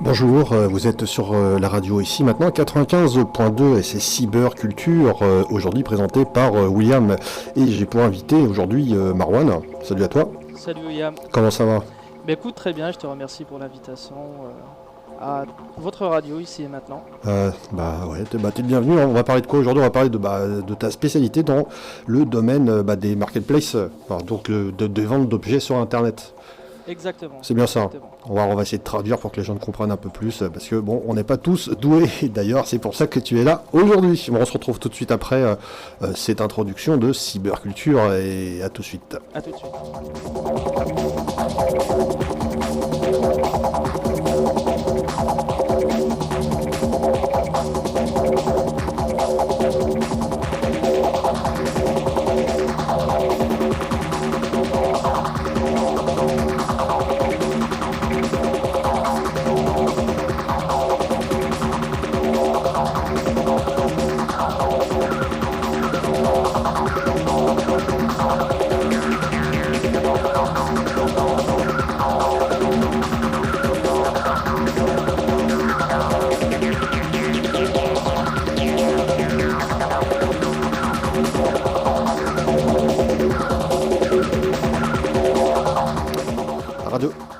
Bonjour, vous êtes sur la radio ici maintenant, 95.2 et c'est Cyberculture, aujourd'hui présenté par William. Et j'ai pour invité aujourd'hui Marwan. Salut à toi. Salut William. Comment ça va? Écoute, très bien, je te remercie pour l'invitation à votre radio ici et maintenant. T'es le bienvenu. On va parler de quoi aujourd'hui? On va parler de ta spécialité dans le domaine des marketplaces, donc de vente d'objets sur Internet. Exactement. C'est bien ça. Exactement. On va essayer de traduire pour que les gens comprennent un peu plus, parce que bon, on n'est pas tous doués. D'ailleurs, c'est pour ça que tu es là aujourd'hui. On se retrouve tout de suite après cette introduction de Cyberculture et à tout de suite. À tout de suite.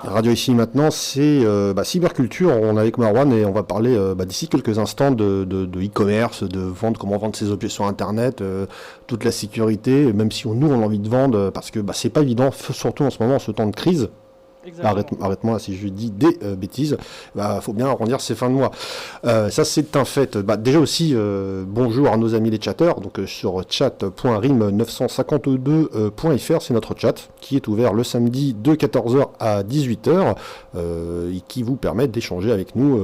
Radio ici maintenant, c'est Cyberculture. On est avec Marwan et on va parler d'ici quelques instants de e-commerce, de vendre, comment vendre ses objets sur Internet, toute la sécurité, même si nous on a envie de vendre, parce que c'est pas évident, surtout en ce moment, en ce temps de crise. Arrête-moi si je dis des bêtises. Faut bien arrondir ses fins de mois. Ça c'est un fait. Déjà aussi, bonjour à nos amis les chatteurs. Donc sur chat.rim952.fr, c'est notre chat qui est ouvert le samedi de 14h à 18h et qui vous permet d'échanger avec nous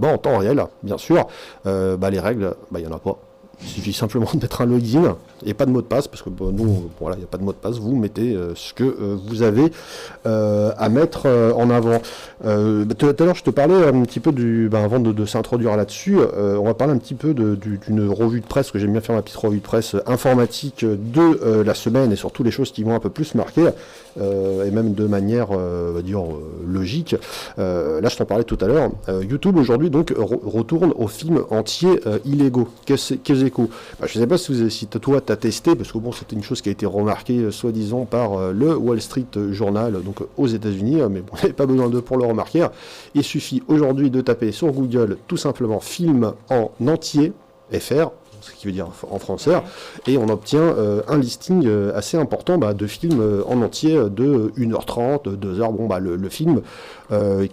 en temps réel, bien sûr. Les règles, il n'y en a pas. Il suffit simplement de mettre un login et pas de mot de passe, parce que nous, il n'y a pas de mot de passe, vous mettez ce que vous avez à mettre en avant. Tout à l'heure, je te parlais un petit peu avant de s'introduire là-dessus, on va parler un petit peu d'une revue de presse, que j'aime bien faire ma petite revue de presse informatique de la semaine, et surtout les choses qui vont un peu plus marquer, et même de manière, logique. Là, je t'en parlais tout à l'heure, YouTube aujourd'hui donc retourne aux films entiers illégaux. Qu'est-ce que je ne sais pas si toi tu as testé, parce que c'était une chose qui a été remarquée soi-disant par le Wall Street Journal, donc aux États-Unis, mais on n'avait pas besoin d'eux pour le remarquer. Il suffit aujourd'hui de taper sur Google tout simplement film en entier, FR, ce qui veut dire en français, et on obtient un listing assez important de films en entier de 1h30, 2h. Le film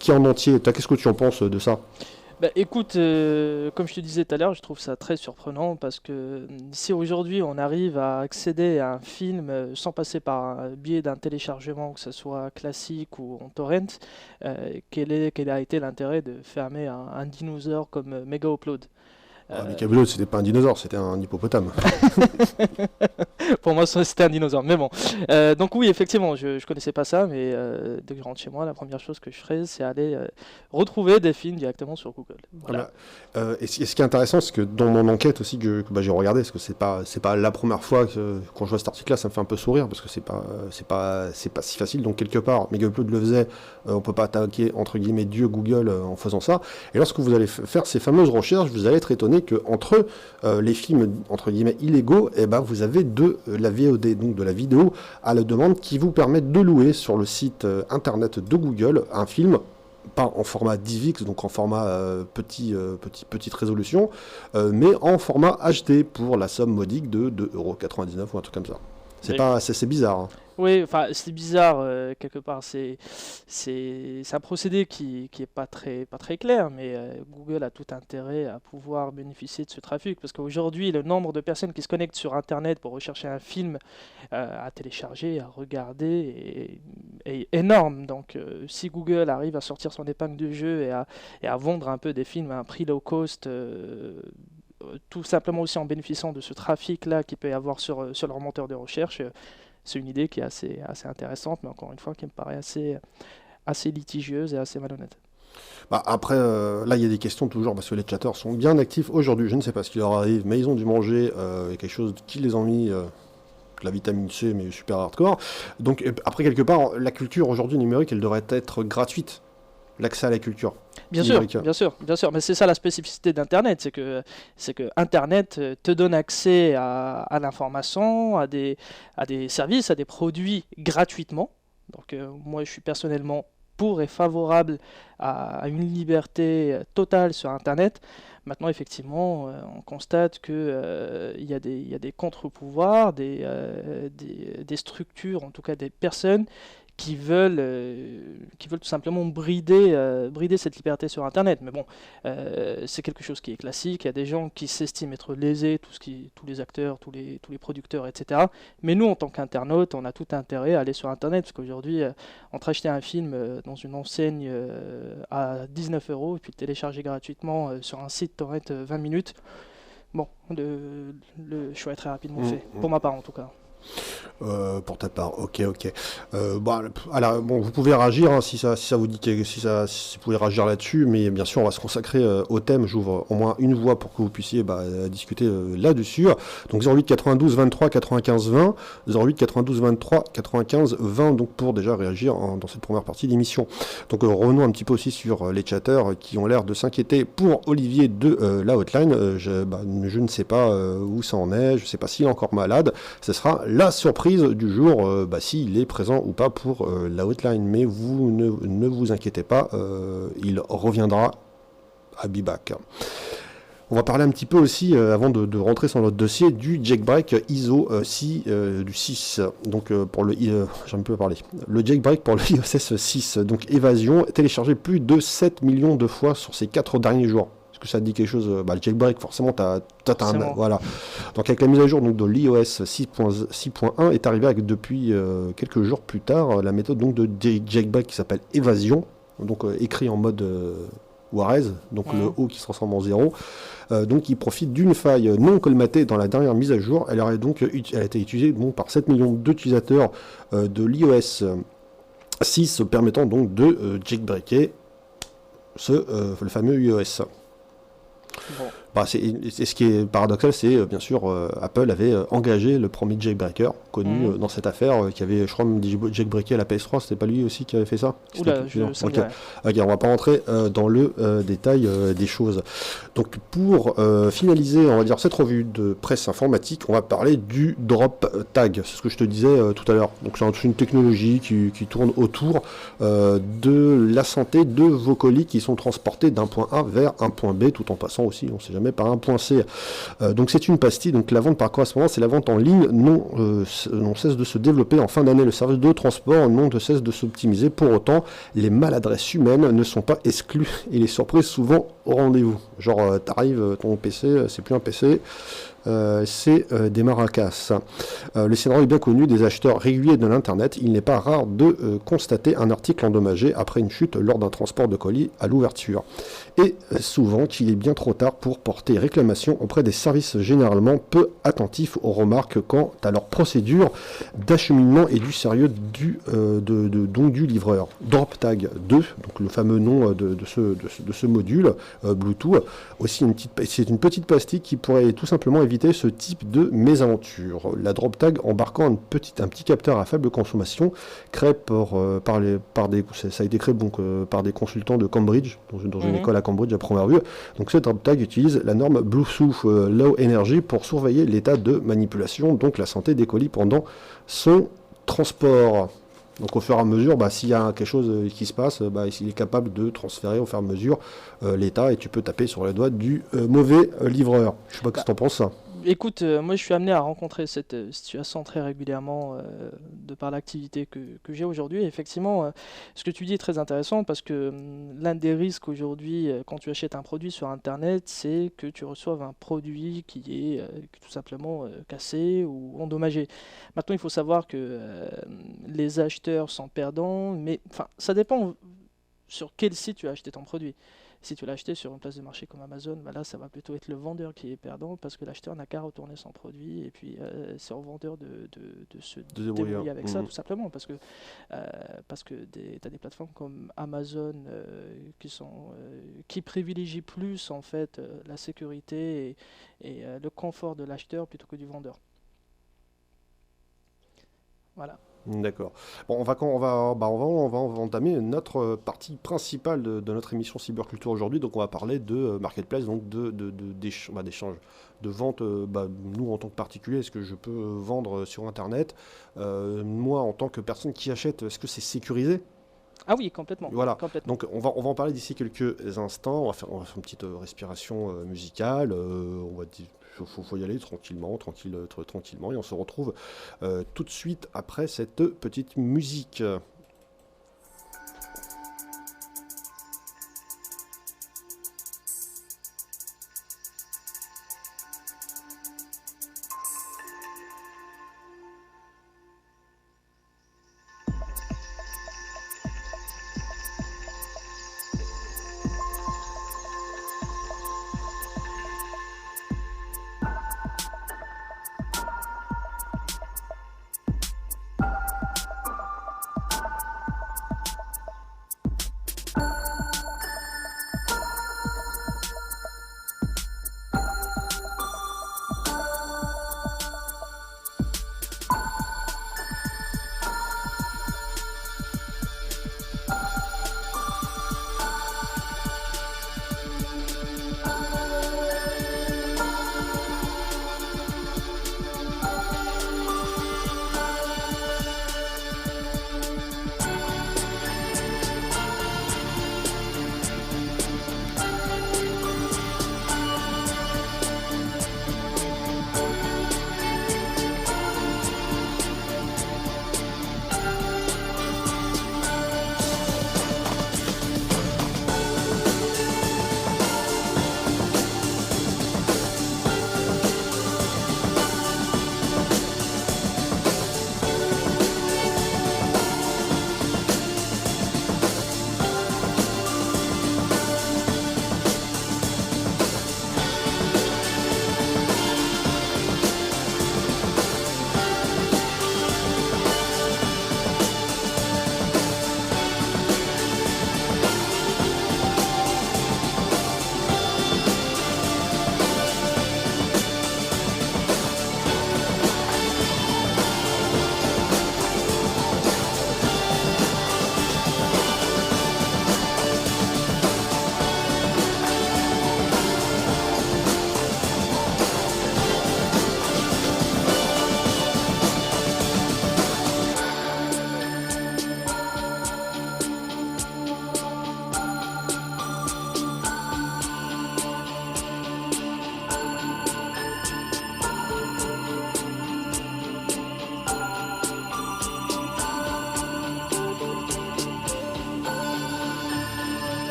qui est en entier, qu'est-ce que tu en penses de ça? Écoute, comme je te disais tout à l'heure, je trouve ça très surprenant parce que si aujourd'hui on arrive à accéder à un film sans passer par un biais d'un téléchargement, que ce soit classique ou en torrent, quel a été l'intérêt de fermer un dinosaure comme Mega Upload? Mega Upload, c'était pas un dinosaure, c'était un hippopotame. Pour moi, c'était un dinosaure, mais bon. Donc oui, effectivement, je connaissais pas ça, mais dès que je rentre chez moi, la première chose que je ferai, c'est aller retrouver des films directement sur Google. Voilà. Et ce qui est intéressant, c'est que dans mon enquête aussi que j'ai regardé, parce que c'est pas la première fois que quand je vois cet article-là, ça me fait un peu sourire, parce que c'est pas si facile. Donc quelque part, Mega Upload le faisait, on peut pas attaquer entre guillemets Dieu Google en faisant ça. Et lorsque vous allez faire ces fameuses recherches, vous allez être étonné que entre les films entre guillemets illégaux, vous avez de la VOD, donc de la vidéo à la demande, qui vous permet de louer sur le site internet de Google un film, pas en format DivX, donc en format petite résolution, mais en format HD pour la somme modique de 2,99€ ou un truc comme ça. C'est bizarre. Hein. Oui, enfin c'est bizarre quelque part. C'est un procédé qui est pas très clair, mais Google a tout intérêt à pouvoir bénéficier de ce trafic parce qu'aujourd'hui le nombre de personnes qui se connectent sur Internet pour rechercher un film à télécharger, à regarder est énorme. Donc si Google arrive à sortir son épingle du jeu et à vendre un peu des films à un prix low cost. Tout simplement aussi en bénéficiant de ce trafic-là qu'il peut y avoir sur leur moteur de recherche, c'est une idée qui est assez intéressante, mais encore une fois qui me paraît assez litigieuse et assez malhonnête. Bah, après, là, il y a des questions toujours, parce que les chatteurs sont bien actifs aujourd'hui. Je ne sais pas ce qui leur arrive, mais ils ont dû manger quelque chose qui les a mis de la vitamine C, mais super hardcore. Donc, après, quelque part, la culture aujourd'hui numérique, elle devrait être gratuite. L'accès à la culture Bien sûr, numérique. bien sûr, bien sûr, mais c'est ça la spécificité d'Internet, c'est que Internet te donne accès à l'information, à des services, à des produits gratuitement. Donc moi je suis personnellement pour et favorable à une liberté totale sur Internet. Maintenant effectivement on constate que il y a des contre-pouvoirs, des structures, en tout cas des personnes qui veulent tout simplement brider cette liberté sur Internet. Mais bon, c'est quelque chose qui est classique. Il y a des gens qui s'estiment être lésés, tous les acteurs, tous les producteurs, etc. Mais nous, en tant qu'internautes, on a tout intérêt à aller sur Internet, parce qu'aujourd'hui, entre acheter un film dans une enseigne à 19 euros et puis le télécharger gratuitement sur un site torrent 20 minutes, bon, le choix est très rapidement fait. Pour ma part, en tout cas. Pour ta part, ok. Bon, alors, bon, vous pouvez réagir hein, si ça vous dit si vous pouvez réagir là-dessus, mais bien sûr, on va se consacrer au thème. J'ouvre au moins une voie pour que vous puissiez discuter là-dessus. Donc 08 92 23 95 20, 08 92 23 95 20, donc pour déjà réagir dans cette première partie d'émission. Donc revenons un petit peu aussi sur les chatteurs qui ont l'air de s'inquiéter pour Olivier de la hotline. Je ne sais pas où ça en est, je ne sais pas s'il est encore malade. Ce sera la surprise du jour, s'il est présent ou pas pour la hotline. Mais vous ne vous inquiétez pas, il reviendra à Bibac. On va parler un petit peu aussi, avant de rentrer sur notre dossier, du jailbreak ISO du 6. Donc j'en peux parler. Le jailbreak pour le iOS 6, donc évasion, téléchargé plus de 7 millions de fois sur ces 4 derniers jours. Que ça te dit quelque chose, le jailbreak, forcément, voilà. Donc avec la mise à jour donc, de l'iOS 6.1 est arrivée depuis quelques jours plus tard la méthode donc, de jailbreak qui s'appelle Évasion, donc écrit en mode Juarez, donc le O qui se transforme en 0. Donc il profite d'une faille non colmatée dans la dernière mise à jour. Elle a été utilisée par 7 millions d'utilisateurs de l'iOS 6, permettant donc de jailbreaker le fameux iOS. Bon. Ce qui est paradoxal, c'est bien sûr Apple avait engagé le premier jailbreaker connu dans cette affaire, qui avait, je crois, même jailbreaké à la PS3. C'était pas lui aussi qui avait fait ça? Oula, Ok, on va pas rentrer dans le détail des choses. Donc pour finaliser, on va dire cette revue de presse informatique, on va parler du drop tag. C'est ce que je te disais tout à l'heure. Donc c'est une technologie qui tourne autour de la santé de vos colis qui sont transportés d'un point A vers un point B, tout en passant aussi, on sait jamais, par un point C. Donc c'est une pastille, donc la vente par correspondance et la vente en ligne non cesse de se développer. En fin d'année, le service de transport non cesse de s'optimiser. Pour autant, les maladresses humaines ne sont pas exclues et les surprises souvent au rendez-vous. Genre, t'arrives, ton PC, c'est plus un PC, c'est des maracas. Le scénario est bien connu des acheteurs réguliers de l'internet. Il n'est pas rare de constater un article endommagé après une chute lors d'un transport de colis à l'ouverture. Et souvent qu'il est bien trop tard pour porter réclamation auprès des services généralement peu attentifs aux remarques quant à leur procédure d'acheminement et du sérieux du livreur. DropTag 2, donc le fameux nom de ce module Bluetooth, aussi c'est une petite pastille qui pourrait tout simplement éviter ce type de mésaventure. La DropTag embarquant un petit capteur à faible consommation créé ça a été créé par des consultants de Cambridge, dans une école à Cambridge à première vue. Donc ce DropTag utilise la norme Bluetooth Low Energy pour surveiller l'état de manipulation, donc la santé des colis pendant son transport. Donc au fur et à mesure, s'il y a quelque chose qui se passe, il est capable de transférer au fur et à mesure l'état, et tu peux taper sur les doigts du mauvais livreur. Je sais pas ce que tu en penses, ça. Écoute, moi je suis amené à rencontrer cette situation très régulièrement de par l'activité que j'ai aujourd'hui. Et effectivement, ce que tu dis est très intéressant parce que l'un des risques aujourd'hui quand tu achètes un produit sur Internet, c'est que tu reçoives un produit qui est tout simplement cassé ou endommagé. Maintenant, il faut savoir que les acheteurs sont perdants, mais enfin, ça dépend sur quel site tu as acheté ton produit. Si tu l'as acheté sur une place de marché comme Amazon, bah là, ça va plutôt être le vendeur qui est perdant parce que l'acheteur n'a qu'à retourner son produit et puis c'est au vendeur de se De débrouiller. débrouiller avec ça, tout simplement. Parce que tu as des plateformes comme Amazon qui privilégient plus en fait la sécurité et le confort de l'acheteur plutôt que du vendeur. Voilà. D'accord. Bon, on va entamer notre partie principale de notre émission Cyberculture aujourd'hui. Donc, on va parler de marketplace, donc d'échange, de vente. Nous, en tant que particulier, est-ce que je peux vendre sur Internet? Moi, en tant que personne qui achète, est-ce que c'est sécurisé? Ah oui, complètement. Voilà. Complètement. Donc, on va en parler d'ici quelques instants. On va faire une petite respiration musicale. Faut y aller tranquillement, et on se retrouve tout de suite après cette petite musique.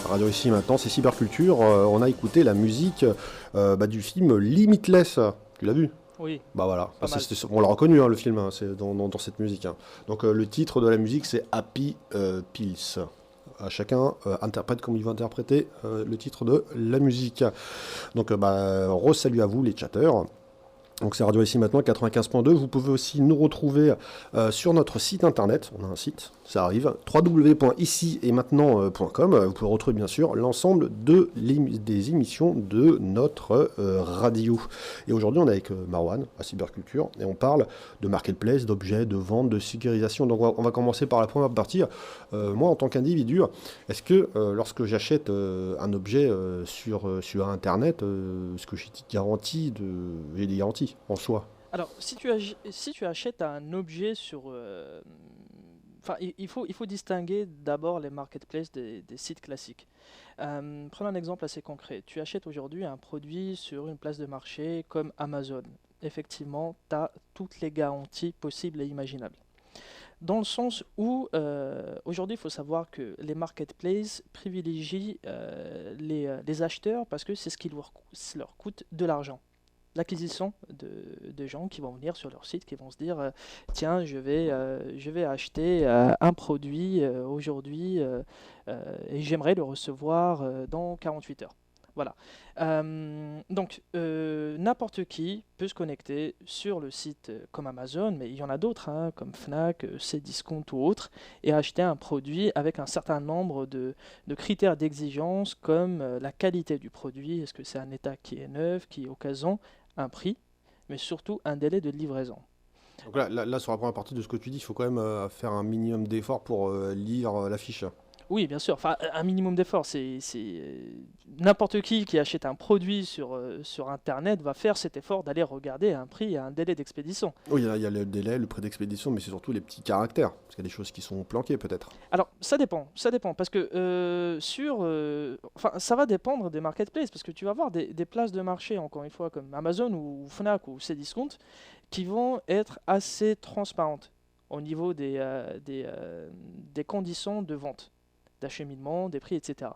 Radio ici maintenant, c'est Cyberculture. On a écouté la musique du film Limitless. Tu l'as vu? Oui, Bah voilà, pas mal. on l'a reconnu le film, c'est dans cette musique. Donc le titre de la musique c'est Happy Pills. chacun interprète comme il veut interpréter le titre de la musique. Donc, re-salut à vous les chatteurs. Donc c'est Radio Ici Maintenant 95.2. Vous pouvez aussi nous retrouver sur notre site internet. On a un site, ça arrive, www.icietmaintenant.com. Vous pouvez retrouver bien sûr l'ensemble des émissions de notre radio. Et aujourd'hui on est avec Marwan à Cyberculture et on parle de marketplace, d'objets, de vente, de sécurisation. Donc on va commencer par la première partie. Moi en tant qu'individu, est-ce que lorsque j'achète un objet sur internet, est-ce que j'ai des garanties en soi? Alors, si tu achètes un objet sur... Enfin, il faut distinguer d'abord les marketplaces des sites classiques. Prenons un exemple assez concret. Tu achètes aujourd'hui un produit sur une place de marché comme Amazon. Effectivement, tu as toutes les garanties possibles et imaginables. Dans le sens où, aujourd'hui, il faut savoir que les marketplaces privilégient les acheteurs parce que c'est ce qui leur coûte de l'argent. L'acquisition de gens qui vont venir sur leur site, qui vont se dire tiens, je vais acheter un produit aujourd'hui et j'aimerais le recevoir dans 48 heures. Voilà. N'importe qui peut se connecter sur le site comme Amazon, mais il y en a d'autres, hein, comme Fnac, Cdiscount ou autres, et acheter un produit avec un certain nombre de critères d'exigence comme la qualité du produit, est-ce que c'est un état qui est neuf, qui est occasion, un prix, mais surtout un délai de livraison. Donc là, sur la première partie de ce que tu dis, il faut quand même faire un minimum d'effort pour lire la fiche. Oui, bien sûr. Enfin, un minimum d'effort. N'importe qui achète un produit sur Internet va faire cet effort d'aller regarder un prix et un délai d'expédition. Oui, il y a le délai, le prix d'expédition, mais c'est surtout les petits caractères. Parce qu'il y a des choses qui sont planquées peut-être. Alors, ça dépend, parce que enfin, ça va dépendre des marketplaces, parce que tu vas avoir des places de marché, encore une fois, comme Amazon ou Fnac ou Cdiscount, qui vont être assez transparentes au niveau des conditions de vente, d'acheminement, des prix, etc.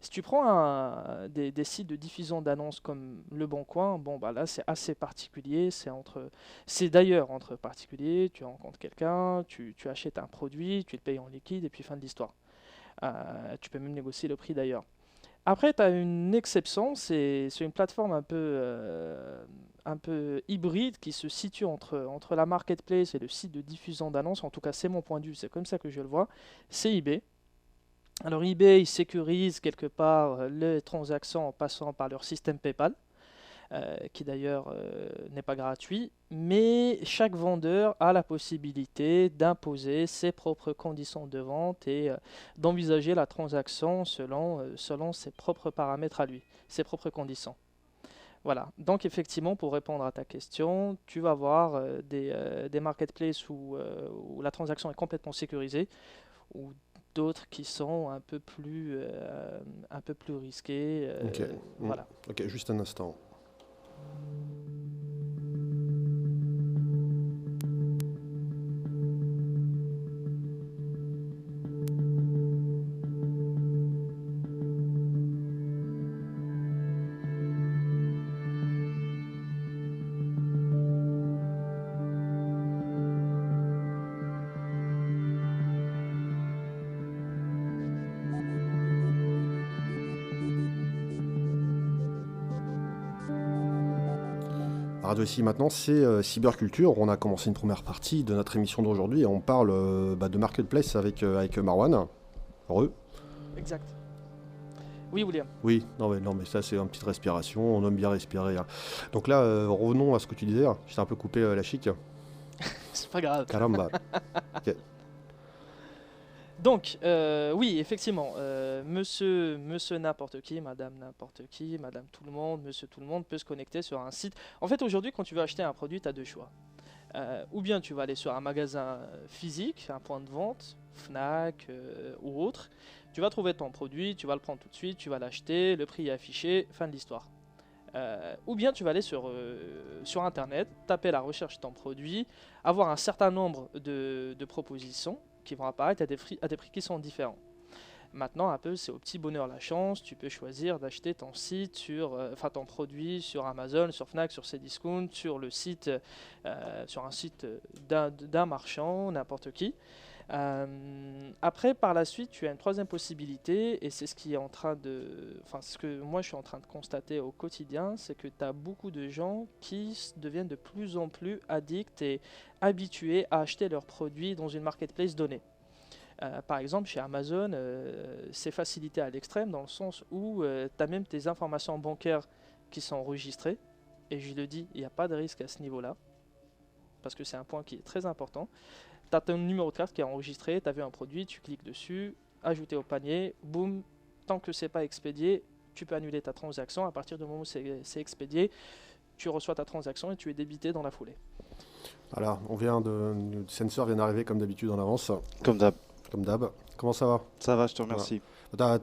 Si tu prends des sites de diffusion d'annonces comme Le Bon Coin, bon bah là c'est assez particulier, c'est d'ailleurs entre particuliers, tu rencontres quelqu'un, tu achètes un produit, tu le payes en liquide et puis fin de l'histoire. Tu peux même négocier le prix d'ailleurs. Après, tu as une exception, c'est une plateforme un peu hybride qui se situe entre la marketplace et le site de diffusion d'annonces. En tout cas, c'est mon point de vue, c'est comme ça que je le vois. C'est eBay. Alors eBay, il sécurise quelque part les transactions en passant par leur système PayPal, qui d'ailleurs n'est pas gratuit, mais chaque vendeur a la possibilité d'imposer ses propres conditions de vente et d'envisager la transaction selon ses propres paramètres à lui, ses propres conditions. Voilà, donc effectivement, pour répondre à ta question, tu vas avoir des marketplaces où la transaction est complètement sécurisée, ou d'autres qui sont un peu plus risquées. Ok. Voilà. Ok, juste un instant. Radio Ici Maintenant, c'est Cyberculture. On a commencé une première partie de notre émission d'aujourd'hui et on parle de Marketplace avec Marwan. Heureux. Exact. Oui, William. Oui, non mais ça c'est une petite respiration, on aime bien respirer. Hein. Donc là, revenons à ce que tu disais. J'étais un peu coupé la chic. C'est pas grave. Caramba. Ok. Donc, oui, effectivement, monsieur n'importe qui, madame tout le monde, monsieur tout le monde peut se connecter sur un site. En fait, aujourd'hui, quand tu veux acheter un produit, tu as deux choix. Ou bien tu vas aller sur un magasin physique, un point de vente, Fnac ou autre. Tu vas trouver ton produit, tu vas le prendre tout de suite, tu vas l'acheter, le prix est affiché, fin de l'histoire. Ou bien tu vas aller sur Internet, taper la recherche de ton produit, avoir un certain nombre de propositions qui vont apparaître à des prix qui sont différents. Maintenant, un peu, c'est au petit bonheur la chance. Tu peux choisir d'acheter ton ton produit sur Amazon, sur Fnac, sur Cdiscount, sur un site d'un marchand, n'importe qui. Après, par la suite, tu as une troisième possibilité, et c'est ce qui est en train enfin, ce que moi je suis en train de constater au quotidien, c'est que tu as beaucoup de gens qui deviennent de plus en plus addicts et habitués à acheter leurs produits dans une marketplace donnée. Par exemple, chez Amazon, c'est facilité à l'extrême dans le sens où tu as même tes informations bancaires qui sont enregistrées, et je le dis, il n'y a pas de risque à ce niveau-là, parce que c'est un point qui est très important. Tu as ton numéro de carte qui est enregistré, tu as vu un produit, tu cliques dessus, ajouter au panier, boum, tant que c'est pas expédié, tu peux annuler ta transaction. À partir du moment où c'est expédié, tu reçois ta transaction et tu es débité dans la foulée. Voilà, le sensor vient d'arriver comme d'habitude en avance. Comme d'hab. Comme d'hab. Comment ça va? Ça va, je te remercie.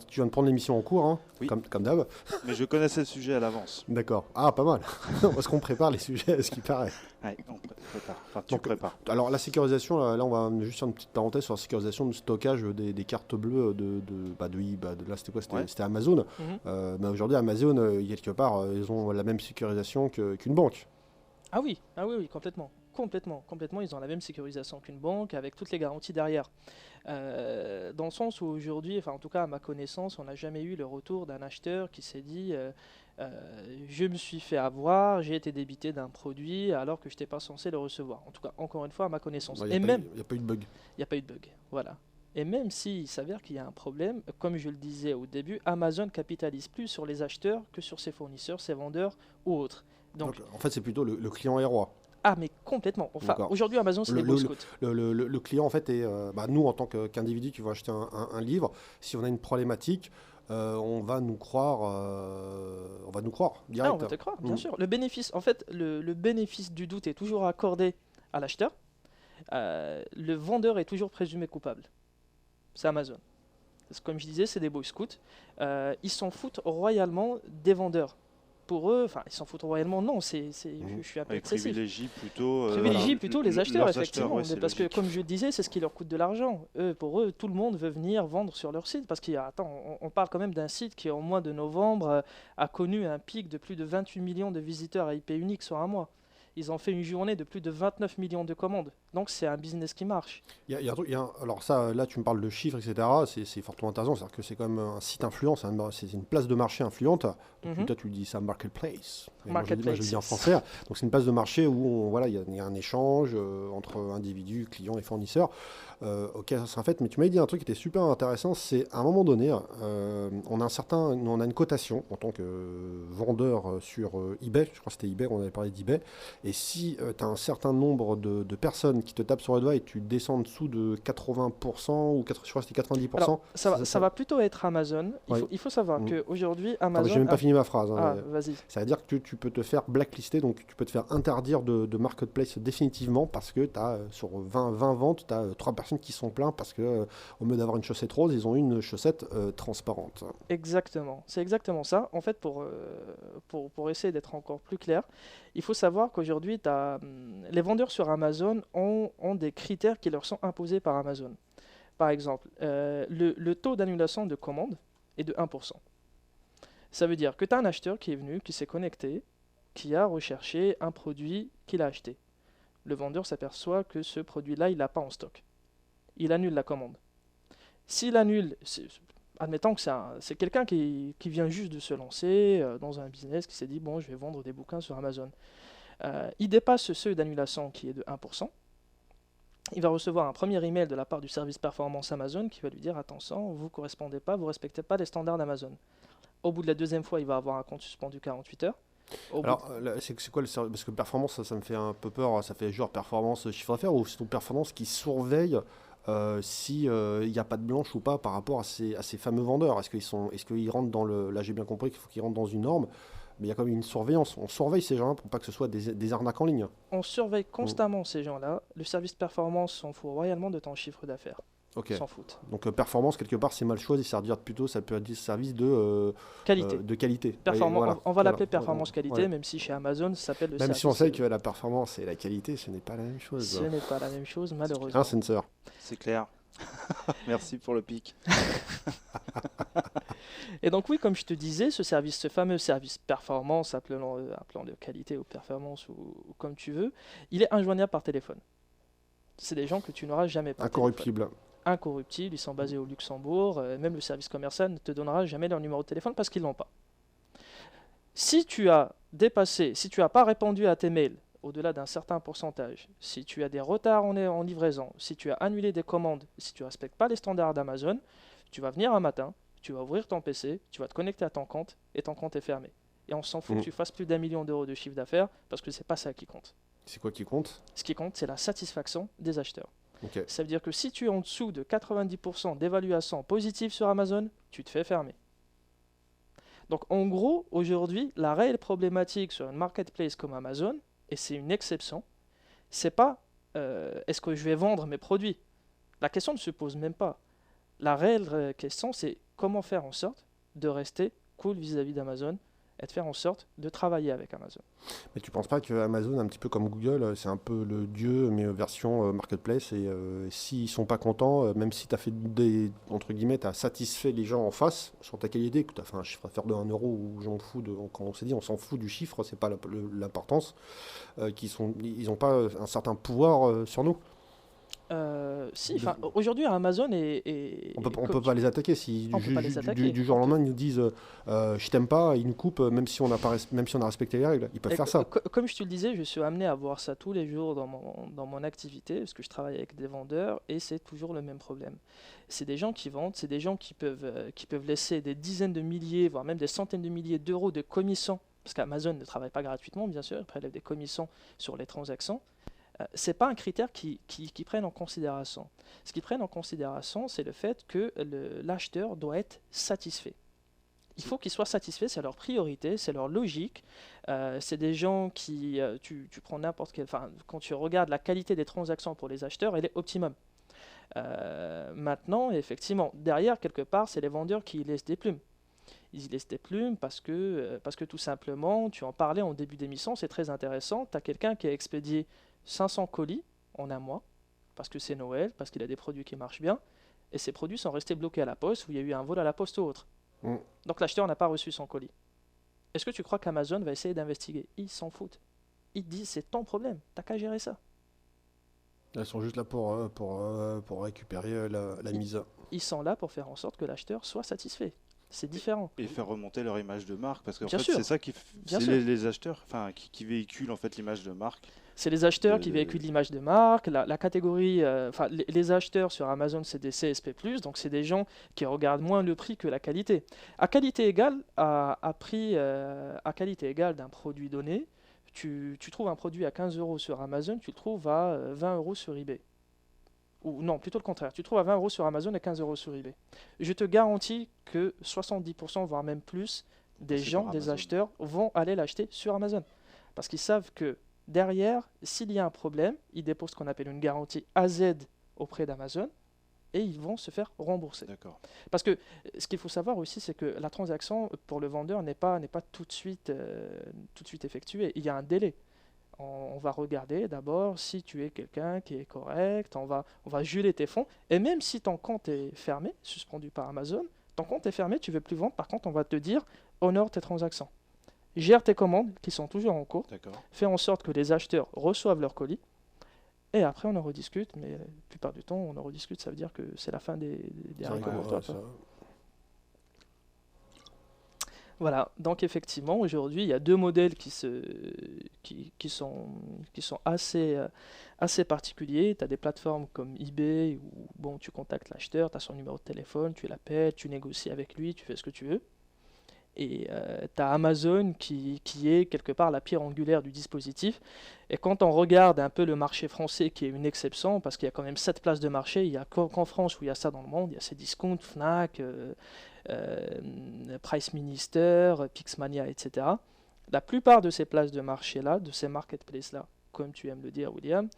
Tu viens de prendre l'émission en cours, hein, Oui. comme d'hab. Mais je connaissais le sujet à l'avance. D'accord. Ah, pas mal. Parce qu'on prépare les sujets, ce qui paraît. Ouais, on prépare. Enfin, tu prépares. Alors, la sécurisation, là, on va juste faire une petite parenthèse sur la sécurisation du stockage des cartes bleues là, c'était quoi? C'était Amazon. Mais aujourd'hui, Amazon, quelque part, ils ont la même sécurisation qu'une banque. Ah oui, complètement. Complètement, ils ont la même sécurisation qu'une banque avec toutes les garanties derrière. Dans le sens où aujourd'hui, enfin en tout cas à ma connaissance, on n'a jamais eu le retour d'un acheteur qui s'est dit je me suis fait avoir, j'ai été débité d'un produit alors que je n'étais pas censé le recevoir. En tout cas, encore une fois, à ma connaissance. Il n'y a pas eu de bug. Il n'y a pas eu de bug, voilà. Et même s'il s'avère qu'il y a un problème, comme je le disais au début, Amazon capitalise plus sur les acheteurs que sur ses fournisseurs, ses vendeurs ou autres. Donc en fait, c'est plutôt le client est roi. Ah, mais complètement. Enfin, aujourd'hui, Amazon, c'est des Boy Scouts. Le client, en fait, est... nous, en tant qu'individu qui va acheter un livre, si on a une problématique, on va nous croire direct. Ah, on va te croire, bien sûr. Le bénéfice, en fait, le bénéfice du doute est toujours accordé à l'acheteur. Le vendeur est toujours présumé coupable. C'est Amazon. Comme je disais, c'est des Boy Scouts. Ils s'en foutent royalement des vendeurs. Pour eux, enfin, ils s'en foutent royalement, non, je suis un peu excessif. Privilégient plutôt, plutôt les acheteurs, effectivement, ouais, parce que comme je le disais, c'est ce qui leur coûte de l'argent. Pour eux, tout le monde veut venir vendre sur leur site, parce on parle quand même d'un site qui, en mois de novembre, a connu un pic de plus de 28 millions de visiteurs à IP unique sur un mois. Ils ont fait une journée de plus de 29 millions de commandes. Donc c'est un business qui marche. Alors ça, là tu me parles de chiffres, etc. C'est fortement intéressant. C'est-à-dire que c'est quand même un site influent, c'est une place de marché influente. Donc, toi tu dis ça marketplace. Moi je le dis en français. Donc c'est une place de marché où il y a un échange entre individus, clients et fournisseurs. Ok, ça c'est un fait. Mais tu m'avais dit un truc qui était super intéressant. C'est à un moment donné, on a une cotation en tant que vendeur sur eBay. Je crois que c'était eBay, on avait parlé d'eBay. Et si tu as un certain nombre de personnes qui te tapent sur le doigt et tu descends en dessous de 80% ou je crois que c'était 90%. Alors, ça va plutôt être Amazon. Il faut savoir qu'aujourd'hui, Amazon... J'ai même pas fini ma phrase. Vas-y. Ça veut dire que tu peux te faire blacklister, donc tu peux te faire interdire de marketplace définitivement parce que sur 20 ventes, tu as 3 personnes qui sont plaintes parce que au lieu d'avoir une chaussette rose, ils ont une chaussette transparente. Exactement. C'est exactement ça. En fait, pour essayer d'être encore plus clair, il faut savoir qu'aujourd'hui, les vendeurs sur Amazon ont des critères qui leur sont imposés par Amazon. Par exemple, le taux d'annulation de commande est de 1%. Ça veut dire que tu as un acheteur qui est venu, qui s'est connecté, qui a recherché un produit qu'il a acheté. Le vendeur s'aperçoit que ce produit-là, il n'a pas en stock. Il annule la commande. S'il annule, admettons que c'est quelqu'un qui vient juste de se lancer dans un business, qui s'est dit, bon, je vais vendre des bouquins sur Amazon. Il dépasse ce seuil d'annulation qui est de 1%. Il va recevoir un premier email de la part du service performance Amazon qui va lui dire, attention, vous ne correspondez pas, vous ne respectez pas les standards d'Amazon. Au bout de la deuxième fois, il va avoir un compte suspendu 48 heures. Alors, c'est quoi le service? Parce que performance, ça me fait un peu peur. Ça fait genre performance chiffre d'affaires ou c'est une performance qui surveille si il n'y a pas de blanche ou pas par rapport à ces fameux vendeurs. Est-ce qu'ils rentrent dans le... Là, j'ai bien compris qu'il faut qu'ils rentrent dans une norme, mais il y a quand même une surveillance. On surveille ces gens-là pour pas que ce soit des arnaques en ligne. On surveille constamment ces gens-là. Le service performance s'en fout royalement de ton chiffre d'affaires. Ok. S'en foutent. Donc performance, quelque part, c'est mal choisi. Ça veut dire plutôt, ça peut être des services de qualité. On va l'appeler performance qualité, même si chez Amazon, ça s'appelle le même service. Si on sait que la performance et la qualité, ce n'est pas la même chose. Ce n'est pas la même chose, malheureusement. Un sensor. C'est clair. Merci pour le pic. Et donc oui, comme je te disais, ce fameux service performance, appelons-le qualité ou performance ou comme tu veux, il est injoignable par téléphone. C'est des gens que tu n'auras jamais par téléphone. Incorruptible. Incorruptibles, ils sont basés au Luxembourg, même le service commercial ne te donnera jamais leur numéro de téléphone parce qu'ils l'ont pas. Si tu as dépassé, si tu n'as pas répondu à tes mails au-delà d'un certain pourcentage, si tu as des retards en livraison, si tu as annulé des commandes, si tu ne respectes pas les standards d'Amazon, tu vas venir un matin, tu vas ouvrir ton PC, tu vas te connecter à ton compte et ton compte est fermé. Et on s'en fout que tu fasses plus d'1 million d'euros de chiffre d'affaires parce que c'est pas ça qui compte. C'est quoi qui compte? Ce qui compte, c'est la satisfaction des acheteurs. Ok. Ça veut dire que si tu es en dessous de 90% d'évaluation positive sur Amazon, tu te fais fermer. Donc en gros, aujourd'hui, la réelle problématique sur une marketplace comme Amazon, et c'est une exception, c'est pas est-ce que je vais vendre mes produits. La question ne se pose même pas. La réelle question, c'est comment faire en sorte de rester cool vis-à-vis d'Amazon et de faire en sorte de travailler avec Amazon. Mais tu penses pas que Amazon, un petit peu comme Google, c'est un peu le dieu, mais version marketplace, et s'ils sont pas contents, même si tu as fait entre guillemets, tu as satisfait les gens en face sur ta qualité, que tu as fait un chiffre d'affaires de 1 euro, ou j'en fous quand on s'est dit on s'en fout du chiffre, c'est pas l'importance, ils ont pas un certain pouvoir sur nous. Si, aujourd'hui Amazon On peut pas les attaquer si On peut pas les attaquer. du jour au lendemain ils nous disent je t'aime pas, ils nous coupent même si on a respecté les règles, ils peuvent faire ça. Comme je te le disais, je suis amené à voir ça tous les jours dans mon activité parce que je travaille avec des vendeurs et c'est toujours le même problème. C'est des gens qui vendent, c'est des gens qui peuvent laisser des dizaines de milliers, voire même des centaines de milliers d'euros de commissions parce qu'Amazon ne travaille pas gratuitement, bien sûr, ils prélèvent des commissions sur les transactions. C'est pas un critère qu'ils prennent en considération. Ce qu'ils prennent en considération, c'est le fait que l'acheteur doit être satisfait. Il faut qu'il soit satisfait, c'est leur priorité, c'est leur logique. C'est des gens qui, tu prends n'importe quel, enfin, quand tu regardes la qualité des transactions pour les acheteurs, elle est optimum. Maintenant, effectivement, derrière, quelque part, c'est les vendeurs qui laissent des plumes. Ils y laissent des plumes parce que tout simplement, tu en parlais en début d'émission, c'est très intéressant. Tu as quelqu'un qui a expédié 500 colis en un mois, parce que c'est Noël, parce qu'il a des produits qui marchent bien, et ces produits sont restés bloqués à la poste, où il y a eu un vol à la poste ou autre. Donc l'acheteur n'a pas reçu son colis. Est-ce que tu crois qu'Amazon va essayer d'investiguer? Ils s'en foutent. Ils disent c'est ton problème, t'as qu'à gérer ça. Ils sont juste là pour récupérer la mise. Ils sont là pour faire en sorte que l'acheteur soit satisfait. C'est différent. Et faire remonter leur image de marque, parce qu'en Bien fait sûr. c'est ça Bien c'est sûr. les acheteurs qui véhiculent en fait l'image de marque. C'est les acheteurs qui véhiculent l'image de marque. La catégorie, les acheteurs sur Amazon, c'est des CSP+, donc c'est des gens qui regardent moins le prix que la qualité. À qualité égale, à qualité égale d'un produit donné, tu trouves un produit à 15 euros sur Amazon, tu le trouves à 20 euros sur eBay. Ou non, plutôt le contraire. Tu trouves à 20 euros sur Amazon et 15 euros sur eBay. Je te garantis que 70%, voire même plus, des gens, des acheteurs, vont aller l'acheter sur Amazon. Parce qu'ils savent que derrière, s'il y a un problème, ils déposent ce qu'on appelle une garantie AZ auprès d'Amazon et ils vont se faire rembourser. D'accord. Parce que ce qu'il faut savoir aussi, c'est que la transaction pour le vendeur n'est pas tout de suite effectuée. Il y a un délai. On va regarder d'abord si tu es quelqu'un qui est correct, on va geler tes fonds. Et même si ton compte est fermé, suspendu par Amazon, ton compte est fermé, tu ne veux plus vendre, par contre on va te dire honore tes transactions. Gère tes commandes qui sont toujours en cours. Fais en sorte que les acheteurs reçoivent leurs colis. Et après, on en rediscute. Mais la plupart du temps, on en rediscute. Ça veut dire que c'est la fin des haricots pour toi. Voilà. Donc, effectivement, aujourd'hui, il y a deux modèles qui sont assez particuliers. Tu as des plateformes comme eBay où bon, tu contactes l'acheteur, tu as son numéro de téléphone, tu l'appelles, tu négocies avec lui, tu fais ce que tu veux. Et tu as Amazon qui est quelque part la pierre angulaire du dispositif. Et quand on regarde un peu le marché français, qui est une exception, parce qu'il y a quand même 7 places de marché, il n'y a qu'en France où il y a ça dans le monde, il y a Cdiscount, Fnac, Price Minister, Pixmania, etc. La plupart de ces places de marché-là, de ces marketplaces-là, comme tu aimes le dire, William,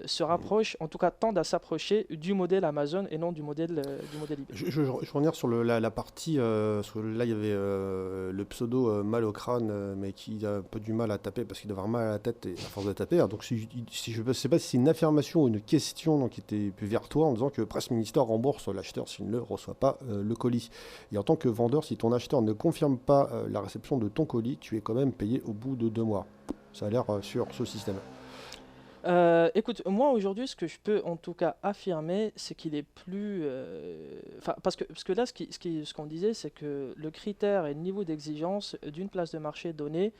se rapprochent, en tout cas tendent à s'approcher du modèle Amazon et non du modèle eBay. Je vais revenir sur la partie, là il y avait le pseudo mal au crâne, mais qui a un peu du mal à taper parce qu'il doit avoir mal à la tête et à force de taper. Donc si je ne sais pas si c'est une affirmation ou une question donc, qui était plus vers toi en disant que Press Minister rembourse l'acheteur s'il ne reçoit pas le colis. Et en tant que vendeur, si ton acheteur ne confirme pas la réception de ton colis, tu es quand même payé au bout de 2 mois. Ça a l'air sur ce système. Écoute, moi aujourd'hui, ce que je peux en tout cas affirmer, c'est qu'il est plus. Enfin, parce que là, ce qu'on disait, c'est que le critère et le niveau d'exigence d'une place de marché donnée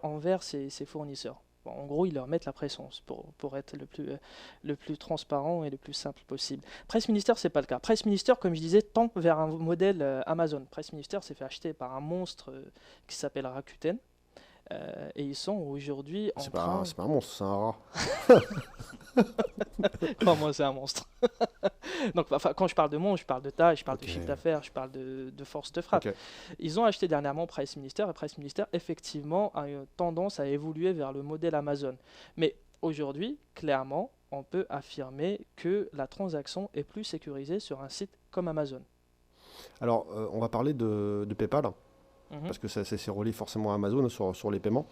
envers ses fournisseurs. Bon, en gros, ils leur mettent la pression pour être le plus transparent et le plus simple possible. Presse Minister, c'est pas le cas. Presse Minister, comme je disais, tend vers un modèle Amazon. Presse Minister s'est fait acheter par un monstre qui s'appelle Rakuten. Et ils sont aujourd'hui en train. C'est pas un monstre, c'est un rat. Oh, moi, c'est un monstre. Donc, enfin, quand je parle de monstre, je parle de taille, je parle de Ok. chiffre d'affaires, je parle de force de frappe. Ok. Ils ont acheté dernièrement Price Minister et Price Minister, effectivement, a une tendance à évoluer vers le modèle Amazon. Mais aujourd'hui, clairement, on peut affirmer que la transaction est plus sécurisée sur un site comme Amazon. Alors, on va parler de PayPal, Mhm. parce que c'est relié forcément à Amazon sur les paiements.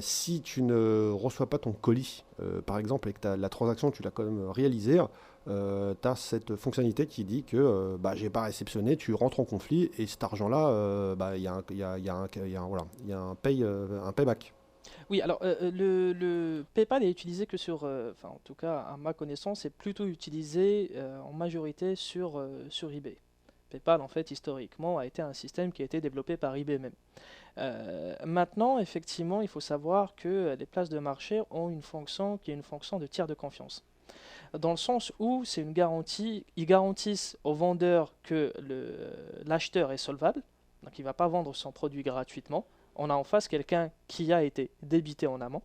Si tu ne reçois pas ton colis, par exemple, et que la transaction, tu l'as quand même réalisée, tu as cette fonctionnalité qui dit que j'ai pas réceptionné, tu rentres en conflit, et cet argent-là, il y a un un payback. Oui, alors le PayPal est utilisé que enfin en tout cas à ma connaissance, c'est plutôt utilisé en majorité sur eBay. PayPal, en fait, historiquement, a été un système qui a été développé par eBay même. Maintenant, effectivement, il faut savoir que les places de marché ont une fonction qui est une fonction de tiers de confiance. Dans le sens où c'est une garantie, ils garantissent au vendeur que l'acheteur est solvable, donc il ne va pas vendre son produit gratuitement. On a en face quelqu'un qui a été débité en amont,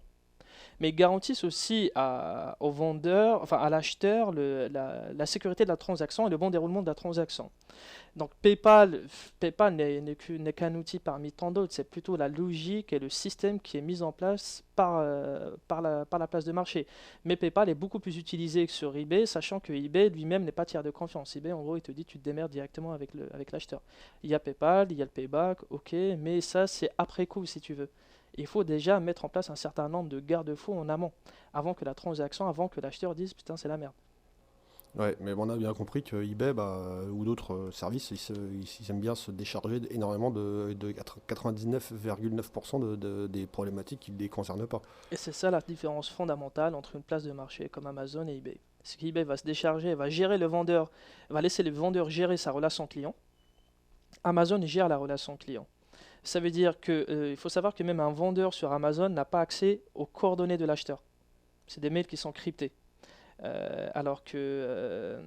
mais ils garantissent aussi au vendeur, enfin à l'acheteur, la sécurité de la transaction et le bon déroulement de la transaction. Donc PayPal n'est qu'un outil parmi tant d'autres, c'est plutôt la logique et le système qui est mis en place par la place de marché. Mais PayPal est beaucoup plus utilisé que sur eBay, sachant que eBay lui-même n'est pas tiers de confiance. eBay, en gros, il te dit tu te démerdes directement avec l'acheteur. Il y a PayPal, il y a le payback, ok, mais ça c'est après coup si tu veux. Il faut déjà mettre en place un certain nombre de garde-fous en amont, avant que la transaction, avant que l'acheteur dise putain c'est la merde. Ouais, mais on a bien compris que eBay ou d'autres services, ils aiment bien se décharger énormément de 99,9% des problématiques qui ne les concernent pas. Et c'est ça la différence fondamentale entre une place de marché comme Amazon et eBay. C'est qu'eBay va se décharger, va gérer le vendeur, va laisser le vendeur gérer sa relation client. Amazon gère la relation client. Ça veut dire il faut savoir que même un vendeur sur Amazon n'a pas accès aux coordonnées de l'acheteur. C'est des mails qui sont cryptés. Alors que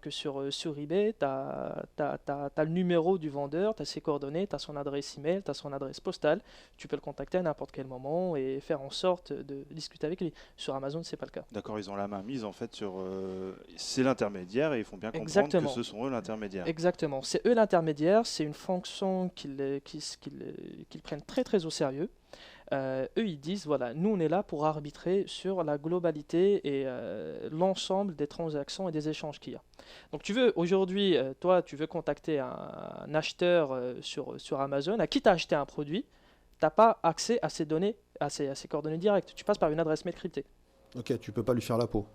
sur eBay, tu as le numéro du vendeur, tu as ses coordonnées, tu as son adresse email, tu as son adresse postale. Tu peux le contacter à n'importe quel moment et faire en sorte de discuter avec lui. Sur Amazon, c'est pas le cas. D'accord, ils ont la main mise en fait sur. C'est l'intermédiaire et ils font bien comprendre Exactement. que ce sont eux l'intermédiaire. Exactement. C'est eux l'intermédiaire, c'est une fonction qu'ils prennent très très au sérieux. Eux, ils disent, voilà, nous, on est là pour arbitrer sur la globalité et l'ensemble des transactions et des échanges qu'il y a. Donc, aujourd'hui, toi, tu veux contacter un acheteur sur Amazon, à qui tu as acheté un produit, tu n'as pas accès à ses données, à ses coordonnées directes. Tu passes par une adresse mail cryptée. Ok, tu peux pas lui faire la peau.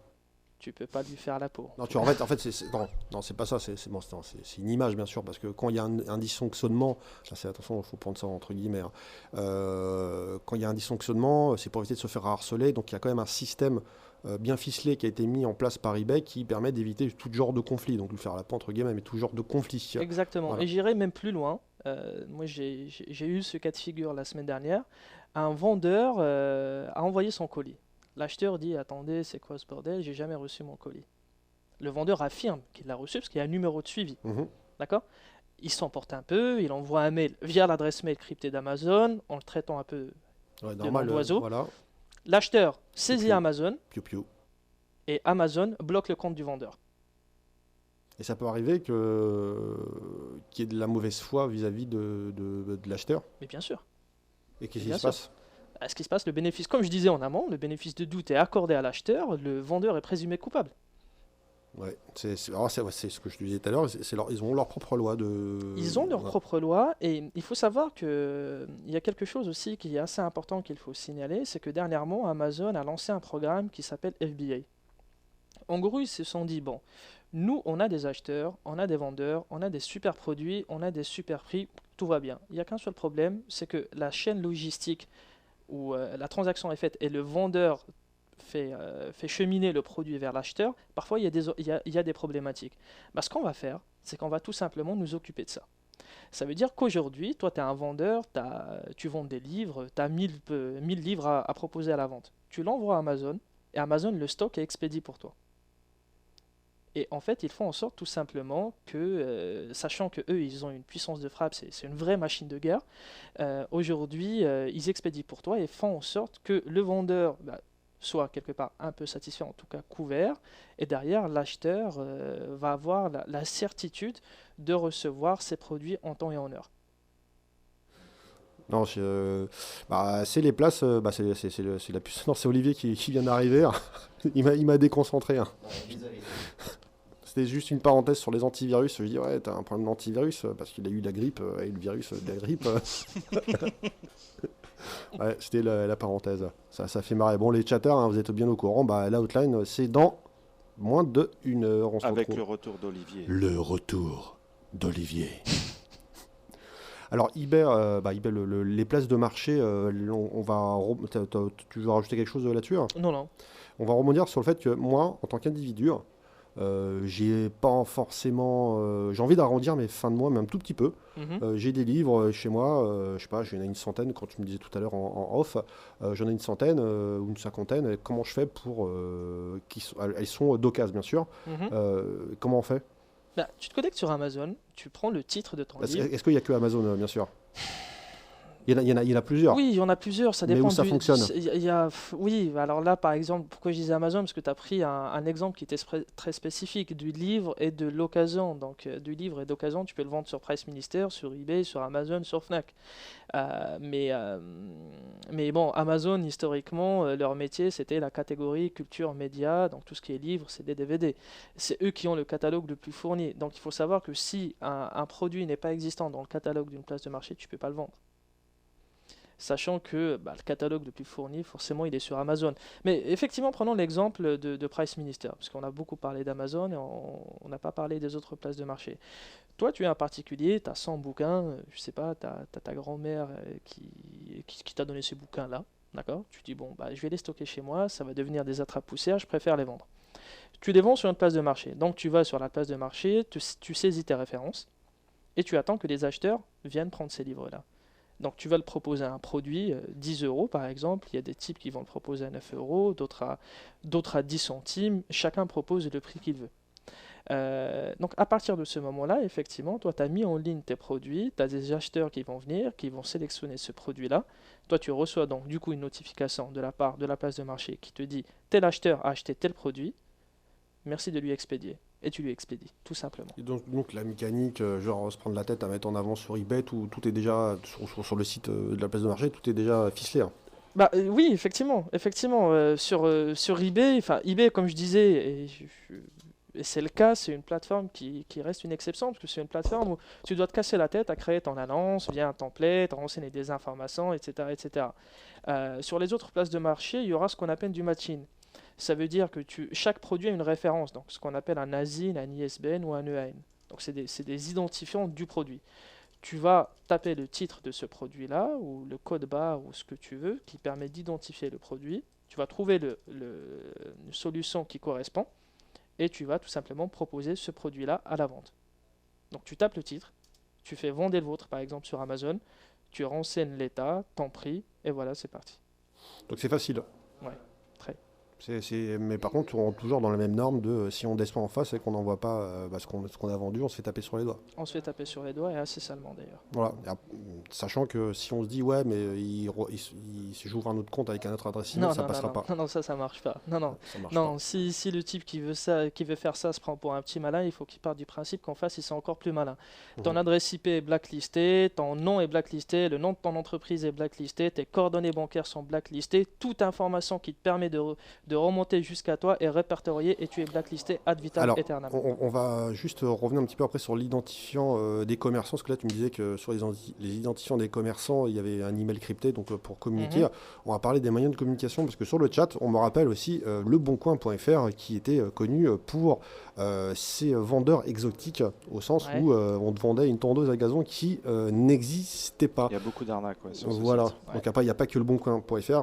Tu peux pas lui faire la peau. Non, non, c'est pas ça, c'est une image bien sûr, parce que quand il y a un dysfonctionnement, attention, il faut prendre ça entre guillemets, hein. Quand il y a un dysfonctionnement, c'est pour éviter de se faire harceler, donc il y a quand même un système bien ficelé qui a été mis en place par eBay qui permet d'éviter tout genre de conflit, donc lui faire la peau entre guillemets, mais tout genre de conflit. Exactement. Voilà. Et j'irai même plus loin. Moi, j'ai eu ce cas de figure la semaine dernière. Un vendeur a envoyé son colis. L'acheteur dit attendez, c'est quoi ce bordel? J'ai jamais reçu mon colis. Le vendeur affirme qu'il l'a reçu parce qu'il y a un numéro de suivi. Mhm. D'accord? Il s'emporte un peu, il envoie un mail via l'adresse mail cryptée d'Amazon en le traitant un peu Ouais, de normal, nom d'oiseau. voilà, L'acheteur saisit Piou. Amazon piou. et Amazon bloque le compte du vendeur. Et ça peut arriver qu'il y ait de la mauvaise foi vis-à-vis de l'acheteur. Mais bien sûr. Et qu'est-ce qui Bien se sûr. passe? Ce qui se passe, le bénéfice, comme je disais en amont, le bénéfice de doute est accordé à l'acheteur, le vendeur est présumé coupable. Ouais, c'est ce que je te disais tout à l'heure, ils ont leur propre loi de... Ils ont leur Voilà. propre loi et il faut savoir qu'il y a quelque chose aussi qui est assez important qu'il faut signaler, c'est que dernièrement Amazon a lancé un programme qui s'appelle FBA. En gros, ils se sont dit, bon, nous on a des acheteurs, on a des vendeurs, on a des super produits, on a des super prix, tout va bien. Il n'y a qu'un seul problème, c'est que la chaîne logistique où la transaction est faite et le vendeur fait cheminer le produit vers l'acheteur, parfois il y a des problématiques. Bah, ce qu'on va faire, c'est qu'on va tout simplement nous occuper de ça. Ça veut dire qu'aujourd'hui, toi, tu es un vendeur, tu vends des livres, tu as 1000 livres à proposer à la vente. Tu l'envoies à Amazon, et Amazon le stocke et expédie pour toi. Et en fait, ils font en sorte tout simplement que, sachant que eux, ils ont une puissance de frappe, c'est une vraie machine de guerre, aujourd'hui, ils expédient pour toi et font en sorte que le vendeur soit quelque part un peu satisfait, en tout cas couvert, et derrière, l'acheteur va avoir la certitude de recevoir ses produits en temps et en heure. Non, c'est les places, c'est la puissance. Non, c'est Olivier qui vient d'arriver. Il m'a déconcentré. Hein. C'était juste une parenthèse sur les antivirus. Je dis, ouais, t'as un problème d'antivirus parce qu'il a eu la grippe et le virus de la grippe. Ouais, c'était la parenthèse. Ça fait marrer. Bon, les chatters, hein, vous êtes bien au courant. L'outline, c'est dans moins d'1 heure. On se Avec retrouve. le retour d'Olivier. Le retour d'Olivier. Alors, eBay, les places de marché, tu veux rajouter quelque chose là-dessus, hein? Non. On va rebondir sur le fait que moi, en tant qu'individu, j'ai pas forcément. J'ai envie d'arrondir mes fins de mois, mais un tout petit peu. J'ai des livres chez moi, je sais pas, j'en ai une centaine, quand tu me disais tout à l'heure en off, j'en ai une centaine ou une cinquantaine. Et comment je fais pour. Elles sont d'occasion, bien sûr. Comment on fait? Tu te connectes sur Amazon, tu prends le titre de ton livre. Est-ce qu'il n'y a que Amazon, bien sûr? Il y en a plusieurs. Oui, il y en a plusieurs, ça Mais dépend où ça fonctionne? Oui, alors là, par exemple, pourquoi je disais Amazon? Parce que tu as pris un exemple qui était très spécifique, du livre et de l'occasion. Donc, du livre et d'occasion, tu peux le vendre sur Price Minister, sur eBay, sur Amazon, sur Fnac. Mais bon, Amazon, historiquement, leur métier, c'était la catégorie culture média, donc tout ce qui est livre, c'est des DVD. C'est eux qui ont le catalogue le plus fourni. Donc, il faut savoir que si un produit n'est pas existant dans le catalogue d'une place de marché, tu ne peux pas le vendre. Sachant que le catalogue le plus fourni, forcément, il est sur Amazon. Mais effectivement, prenons l'exemple de Price Minister, parce qu'on a beaucoup parlé d'Amazon et on n'a pas parlé des autres places de marché. Toi, tu es un particulier, tu as 100 bouquins, je sais pas, tu as ta grand-mère qui t'a donné ces bouquins-là, d'accord? Tu dis, bon, je vais les stocker chez moi, ça va devenir des attrape-poussières, je préfère les vendre. Tu les vends sur une place de marché. Donc, tu vas sur la place de marché, tu saisis tes références, et tu attends que les acheteurs viennent prendre ces livres-là. Donc tu vas le proposer à un produit, 10 euros par exemple, il y a des types qui vont le proposer à 9 euros, d'autres à 10 centimes, chacun propose le prix qu'il veut. Donc à partir de ce moment-là, effectivement, toi tu as mis en ligne tes produits, tu as des acheteurs qui vont venir, qui vont sélectionner ce produit-là. Toi tu reçois donc du coup une notification de la part de la place de marché qui te dit tel acheteur a acheté tel produit, merci de lui expédier. Et tu lui expédies, tout simplement. Et donc la mécanique, genre se prendre la tête à mettre en avant sur eBay, tout est déjà, sur le site de la place de marché, tout est déjà ficelé. Hein. Oui, effectivement. Sur eBay, eBay, comme je disais, et c'est le cas, c'est une plateforme qui reste une exception, parce que c'est une plateforme où tu dois te casser la tête à créer ton annonce, via un template, renseigner des informations, etc. etc. Sur les autres places de marché, il y aura ce qu'on appelle du matching. Ça veut dire que chaque produit a une référence, donc ce qu'on appelle un ASIN, un ISBN ou un EAN. Donc c'est des identifiants du produit. Tu vas taper le titre de ce produit-là, ou le code barre, ou ce que tu veux, qui permet d'identifier le produit. Tu vas trouver une solution qui correspond, et tu vas tout simplement proposer ce produit-là à la vente. Donc tu tapes le titre, tu fais vendre le vôtre par exemple sur Amazon, tu renseignes l'état, ton prix, et voilà, c'est parti. Donc c'est facile. Ouais, très. Mais par contre, on est toujours dans la même norme de si on descend en face et qu'on n'envoie pas ce qu'on a vendu, on se fait taper sur les doigts. On se fait taper sur les doigts et assez salement d'ailleurs. Voilà. Sachant que si on se dit ouais, mais si j'ouvre un autre compte avec un autre adresse email, ça passera pas. Non, ça marche pas. Non. Ça marche pas. Si le type qui veut faire ça se prend pour un petit malin, il faut qu'il parte du principe qu'en face, il sont encore plus malin. Ton adresse IP est blacklistée, ton nom est blacklisté, le nom de ton entreprise est blacklisté, tes coordonnées bancaires sont blacklistées, toute information qui te permet de remonter jusqu'à toi est répertoriée et tu es blacklisté ad vitam aeternam. On va juste revenir un petit peu après sur l'identifiant des commerçants, parce que là tu me disais que sur les identifiants des commerçants, il y avait un email crypté donc pour communiquer. On va parler des moyens de communication, parce que sur le chat, on me rappelle aussi leboncoin.fr qui était connu pour ses vendeurs exotiques, au sens où on te vendait une tondeuse à gazon qui n'existait pas. Il y a beaucoup d'arnaques sur ce voilà. site. Donc après, il n'y a pas que leboncoin.fr.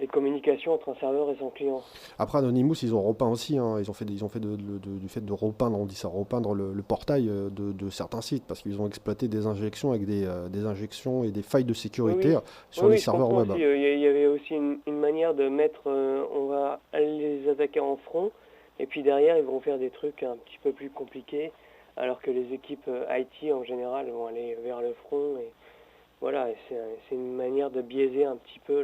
les communications entre un serveur et son client. Après, Anonymous, ils ont repeint aussi. Hein. Ils ont fait du fait de repeindre, on dit ça, repeindre le portail de certains sites parce qu'ils ont exploité des injections avec des injections et des failles de sécurité Oui, sur les je serveurs comprends web. aussi. Il y avait aussi une manière de mettre, on va aller les attaquer en front, et puis derrière, ils vont faire des trucs un petit peu plus compliqués, alors que les équipes IT, en général, vont aller vers le front. Et voilà, et c'est une manière de biaiser un petit peu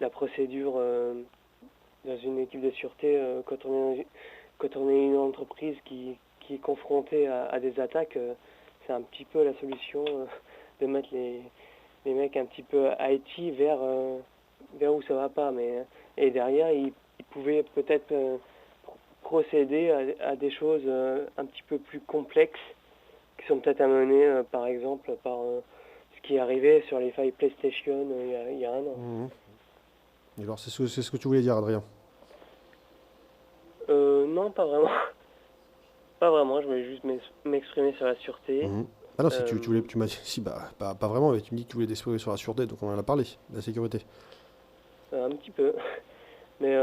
la procédure dans une équipe de sûreté quand on est une entreprise qui est confrontée à des attaques. C'est un petit peu la solution de mettre les mecs un petit peu IT vers où ça va pas. Et derrière, ils pouvaient peut-être procéder à des choses un petit peu plus complexes qui sont peut-être amenées par exemple par ce qui est arrivé sur les failles PlayStation il y a un an. Mhm. Et alors, c'est ce que tu voulais dire, Adrien? Non, pas vraiment. Pas vraiment, je voulais juste m'exprimer sur la sûreté. Mhm. Ah non, si tu voulais, tu m'as dit, si, bah, pas vraiment, mais tu me dis que tu voulais t'exprimer sur la sûreté, donc on en a parlé, de la sécurité. Un petit peu. Mais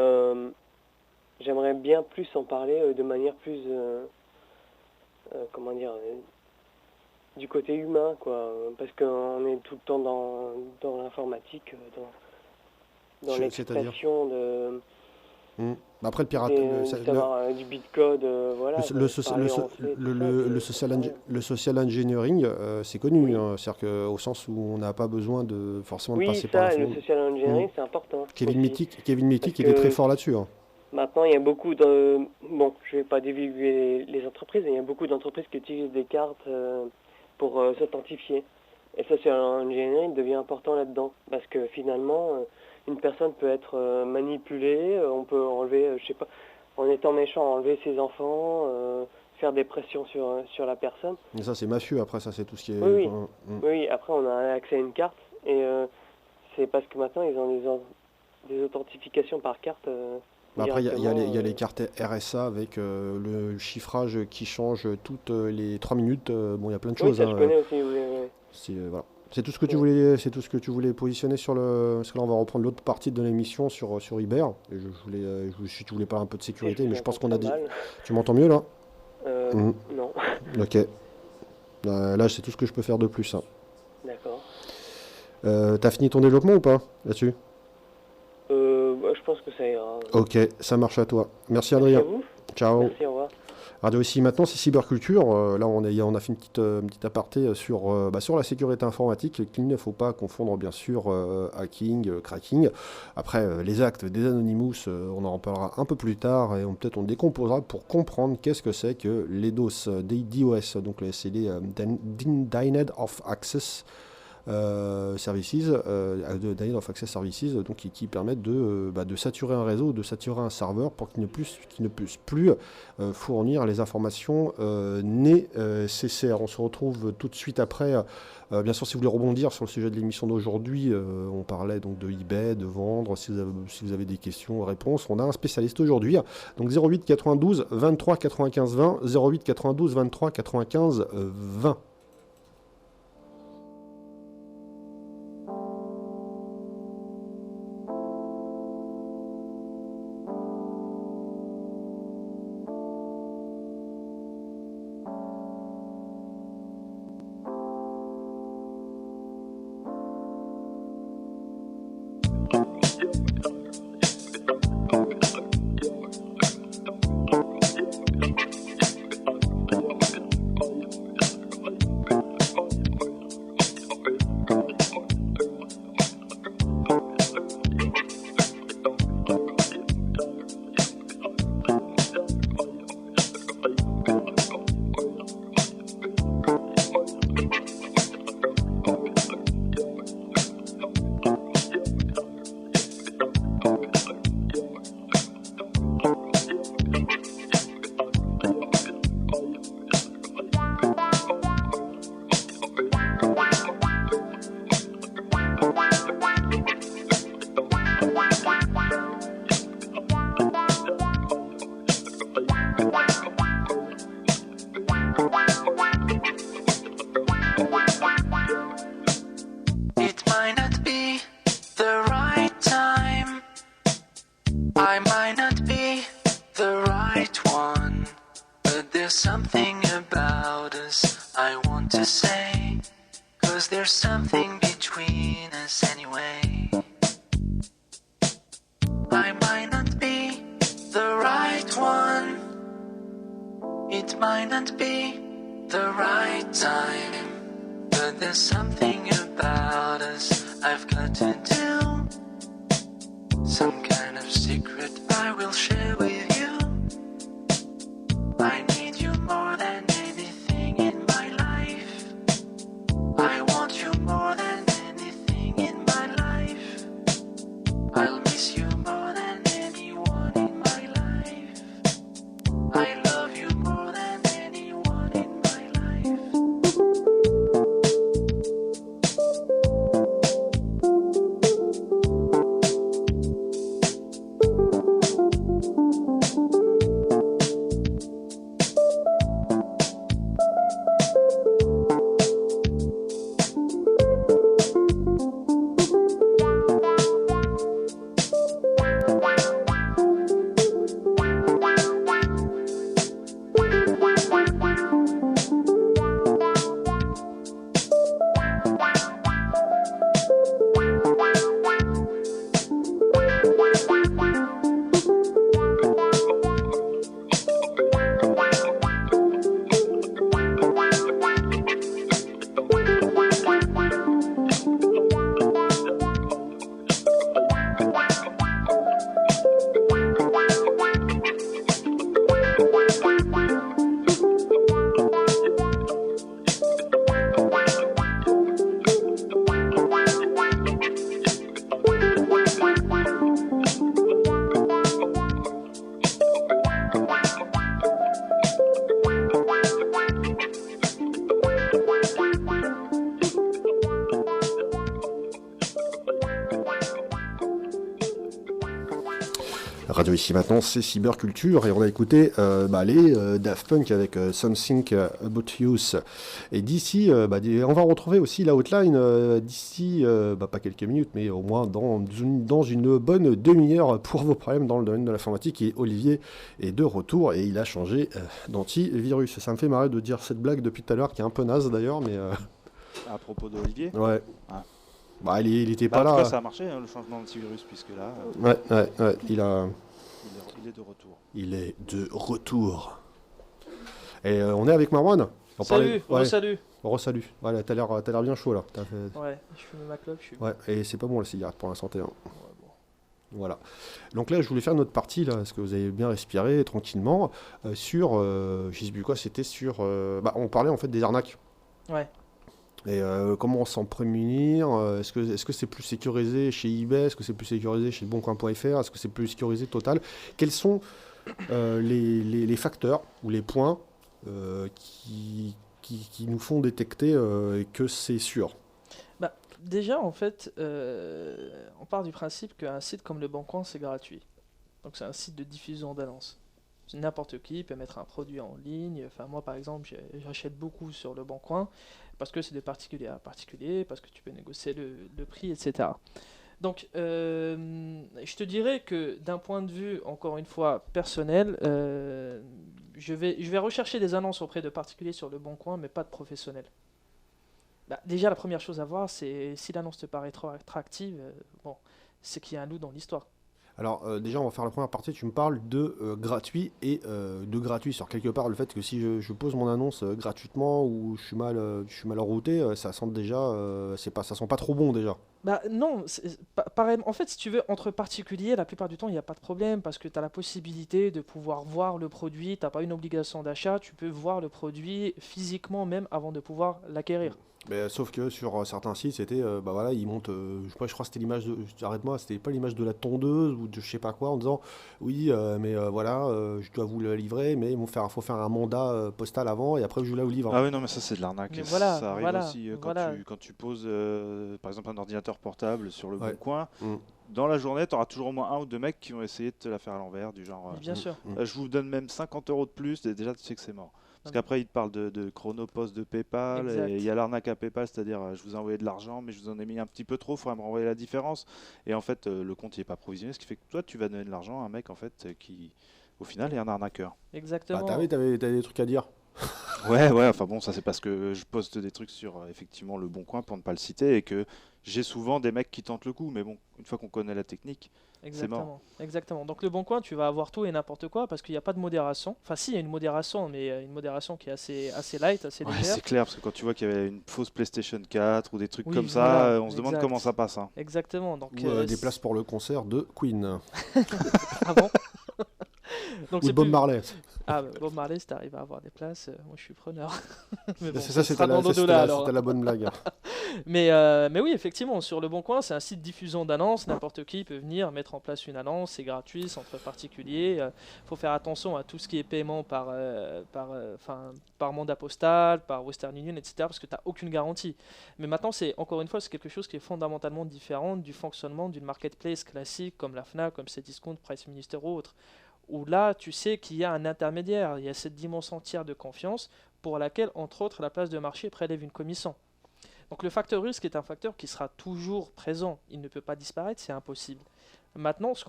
j'aimerais bien plus en parler de manière plus, comment dire, du côté humain, quoi. Parce qu'on est tout le temps dans l'informatique, dans C'est-à-dire l'expression de Après, le pirate, savoir du bitcode, voilà. le social engineering, c'est connu, Oui. hein, c'est-à-dire qu'au sens où on n'a pas besoin de forcément de Oui, passer par ça, le le fond. social engineering, c'est important. Kevin aussi. Mitnick, Parce il est que- très fort là-dessus. Hein. Maintenant, il y a beaucoup de... Bon, je vais pas divulguer les entreprises, mais il y a beaucoup d'entreprises qui utilisent des cartes pour s'authentifier. Et ça, c'est un engineering devient important là-dedans. Parce que finalement, une personne peut être manipulée, on peut enlever, je sais pas, en étant méchant, enlever ses enfants, faire des pressions sur la personne. Et ça, c'est mafieux, après, ça, c'est tout ce qui est... Oui. Mm. Oui, après, on a accès à une carte, et c'est parce que maintenant, ils ont des authentifications par carte. Après, il y a directement, les cartes RSA avec le chiffrage qui change toutes les 3 minutes. Bon, il y a plein de Oui, choses. ça, hein. je connais aussi, oui. Voilà. C'est tout ce que tu voulais, c'est tout ce que tu voulais positionner sur le. Parce que là, on va reprendre l'autre partie de l'émission sur Iber. Et si tu voulais parler un peu de sécurité, mais je pense qu'on a dit. Mal. Tu m'entends mieux là? Non, Ok. Là, c'est tout ce que je peux faire de plus. Hein. d'accord. T'as fini ton développement ou pas là-dessus? Je pense que ça ira. Ok, ça marche à toi. Merci Merci à Adrien. vous. Ciao. Merci, au revoir. Radio ici maintenant, c'est cyberculture. Là, on a fait une petite aparté sur la sécurité informatique qu'il ne faut pas confondre bien sûr hacking, cracking. Après, les actes des Anonymous, on en reparlera un peu plus tard et peut-être on décomposera pour comprendre qu'est-ce que c'est que les DOS, DOS, donc c'est les Denied of Access Services, Denied of Access Services, donc qui permettent de saturer un réseau, de saturer un serveur pour qu'il ne puisse plus fournir les informations nécessaires. On se retrouve tout de suite après. Bien sûr, si vous voulez rebondir sur le sujet de l'émission d'aujourd'hui, on parlait donc de eBay, de vendre. Si vous avez des questions, réponses, on a un spécialiste aujourd'hui. Donc 08 92 23 95 20, 08 92 23 95 20. anyway. I might not be the right one. It might not be the right time. But there's something about us I've got to do. Some kind of secret I will share with you. I need you more than anything in my life. I want you more than anything in my life. I'll miss you more than anyone in my life. I love you more than anyone in my life. Radio ici maintenant, c'est Cyberculture et on a écouté les Daft Punk avec Something About Youth. Et d'ici, on va retrouver aussi la hotline d'ici, pas quelques minutes, mais au moins dans une bonne demi-heure pour vos problèmes dans le domaine de l'informatique. Et Olivier est de retour et il a changé d'antivirus. Ça me fait marrer de dire cette blague depuis tout à l'heure, qui est un peu naze d'ailleurs, mais... À propos d'Olivier. Ouais. Ah. Bah, il était pas En là. tout cas, ça a marché, le changement d'antivirus, puisque là... Ouais, il Il est de retour. Il est de retour. Et on est avec Marwan. Salut, salut. Salut. Voilà, t'as l'air bien chaud là. Ouais, je fume ma clope, Ouais, et c'est pas bon la cigarette pour la santé. Hein. Ouais, bon. Voilà. Donc là, je voulais faire notre partie là, parce que vous avez bien respiré tranquillement sur. Je sais plus quoi. C'était sur. On parlait en fait des arnaques. Ouais. Et comment s'en prémunir Est-ce que c'est plus sécurisé chez eBay? Est-ce que c'est plus sécurisé chez Boncoin.fr? Est-ce que c'est plus sécurisé Total? Quels sont les facteurs ou les points qui nous font détecter que c'est sûr? Déjà, en fait, on part du principe qu'un site comme le Boncoin, c'est gratuit. Donc c'est un site de diffusion d'annonces. N'importe qui peut mettre un produit en ligne. Enfin, moi, par exemple, j'achète beaucoup sur le Boncoin parce que c'est de particulier à particulier, parce que tu peux négocier le prix, etc. Donc, je te dirais que d'un point de vue, encore une fois, personnel, je vais rechercher des annonces auprès de particuliers sur le Boncoin, mais pas de professionnels. Déjà, la première chose à voir, c'est si l'annonce te paraît trop attractive, c'est qu'il y a un loup dans l'histoire. Alors déjà, on va faire la première partie. Tu me parles de gratuit et de gratuit. Sur quelque part, le fait que si je pose mon annonce gratuitement ou je suis mal enrouté, ça sent déjà, ça sent pas trop bon déjà. Non, pareil. En fait, si tu veux, entre particuliers, la plupart du temps, il n'y a pas de problème parce que tu as la possibilité de pouvoir voir le produit. Tu n'as pas une obligation d'achat. Tu peux voir le produit physiquement même avant de pouvoir l'acquérir. Mais sauf que sur certains sites, c'était, ils montent, je crois que c'était l'image de, arrête-moi, c'était pas l'image de la tondeuse ou de je sais pas quoi, en disant, oui, je dois vous le livrer, mais faut faire un mandat postal avant et après je la vous livre. Ah oui, non, mais ça c'est de l'arnaque. Mais voilà, ça arrive voilà, aussi voilà. Quand tu poses, par exemple, un ordinateur portable sur le Ouais. bon coin. Dans la journée, tu auras toujours au moins un ou deux mecs qui vont essayer de te la faire à l'envers, du genre, Bien sûr. je vous donne même 50 € de plus, et déjà tu sais que c'est mort. Parce qu'après, ils te parlent de Chronopost de PayPal, Exact. et il y a l'arnaque à PayPal, c'est-à-dire je vous ai envoyé de l'argent, mais je vous en ai mis un petit peu trop, il faudrait me renvoyer la différence. Et en fait, le compte il n'est pas provisionné, ce qui fait que toi, tu vas donner de l'argent à un mec en fait, qui, au final, est un arnaqueur. Exactement. T'avais des trucs à dire. Ouais, enfin bon, ça c'est parce que je poste des trucs sur effectivement le Bon Coin pour ne pas le citer et que j'ai souvent des mecs qui tentent le coup, mais bon, une fois qu'on connaît la technique, c'est mort. Exactement. Donc le Bon Coin, tu vas avoir tout et n'importe quoi parce qu'il n'y a pas de modération. Enfin, si, il y a une modération, mais une modération qui est assez light, assez Ouais, légère. c'est clair, parce que quand tu vois qu'il y avait une fausse PlayStation 4 ou des trucs Oui, comme ça, voilà, on se demande exact. comment ça passe. Hein. Exactement. Donc, Ou des places pour le concert de Queen. Ah bon. Donc Ou de c'est Bob plus- Marley. Ah, bah, Bob Marley, si t'arrives à avoir des places, moi je suis preneur. Mais bon, C'est ça ça, sera dans c'était l'au-delà, alors. c'était la bonne blague. Mais oui, effectivement, sur Le Bon Coin, c'est un site diffusant d'annonces. N'importe qui peut venir mettre en place une annonce. C'est gratuit, c'est entre particuliers. Il faut faire attention à tout ce qui est paiement par mandat postal, par Western Union, etc. Parce que tu n'as aucune garantie. Mais maintenant, encore une fois, c'est quelque chose qui est fondamentalement différent du fonctionnement d'une marketplace classique comme la Fnac, comme Cdiscount, Price Minister ou autre. Où là, tu sais qu'il y a un intermédiaire. Il y a cette dimension tiers de confiance pour laquelle, entre autres, la place de marché prélève une commission. Donc le facteur risque est un facteur qui sera toujours présent. Il ne peut pas disparaître, c'est impossible. Maintenant, ce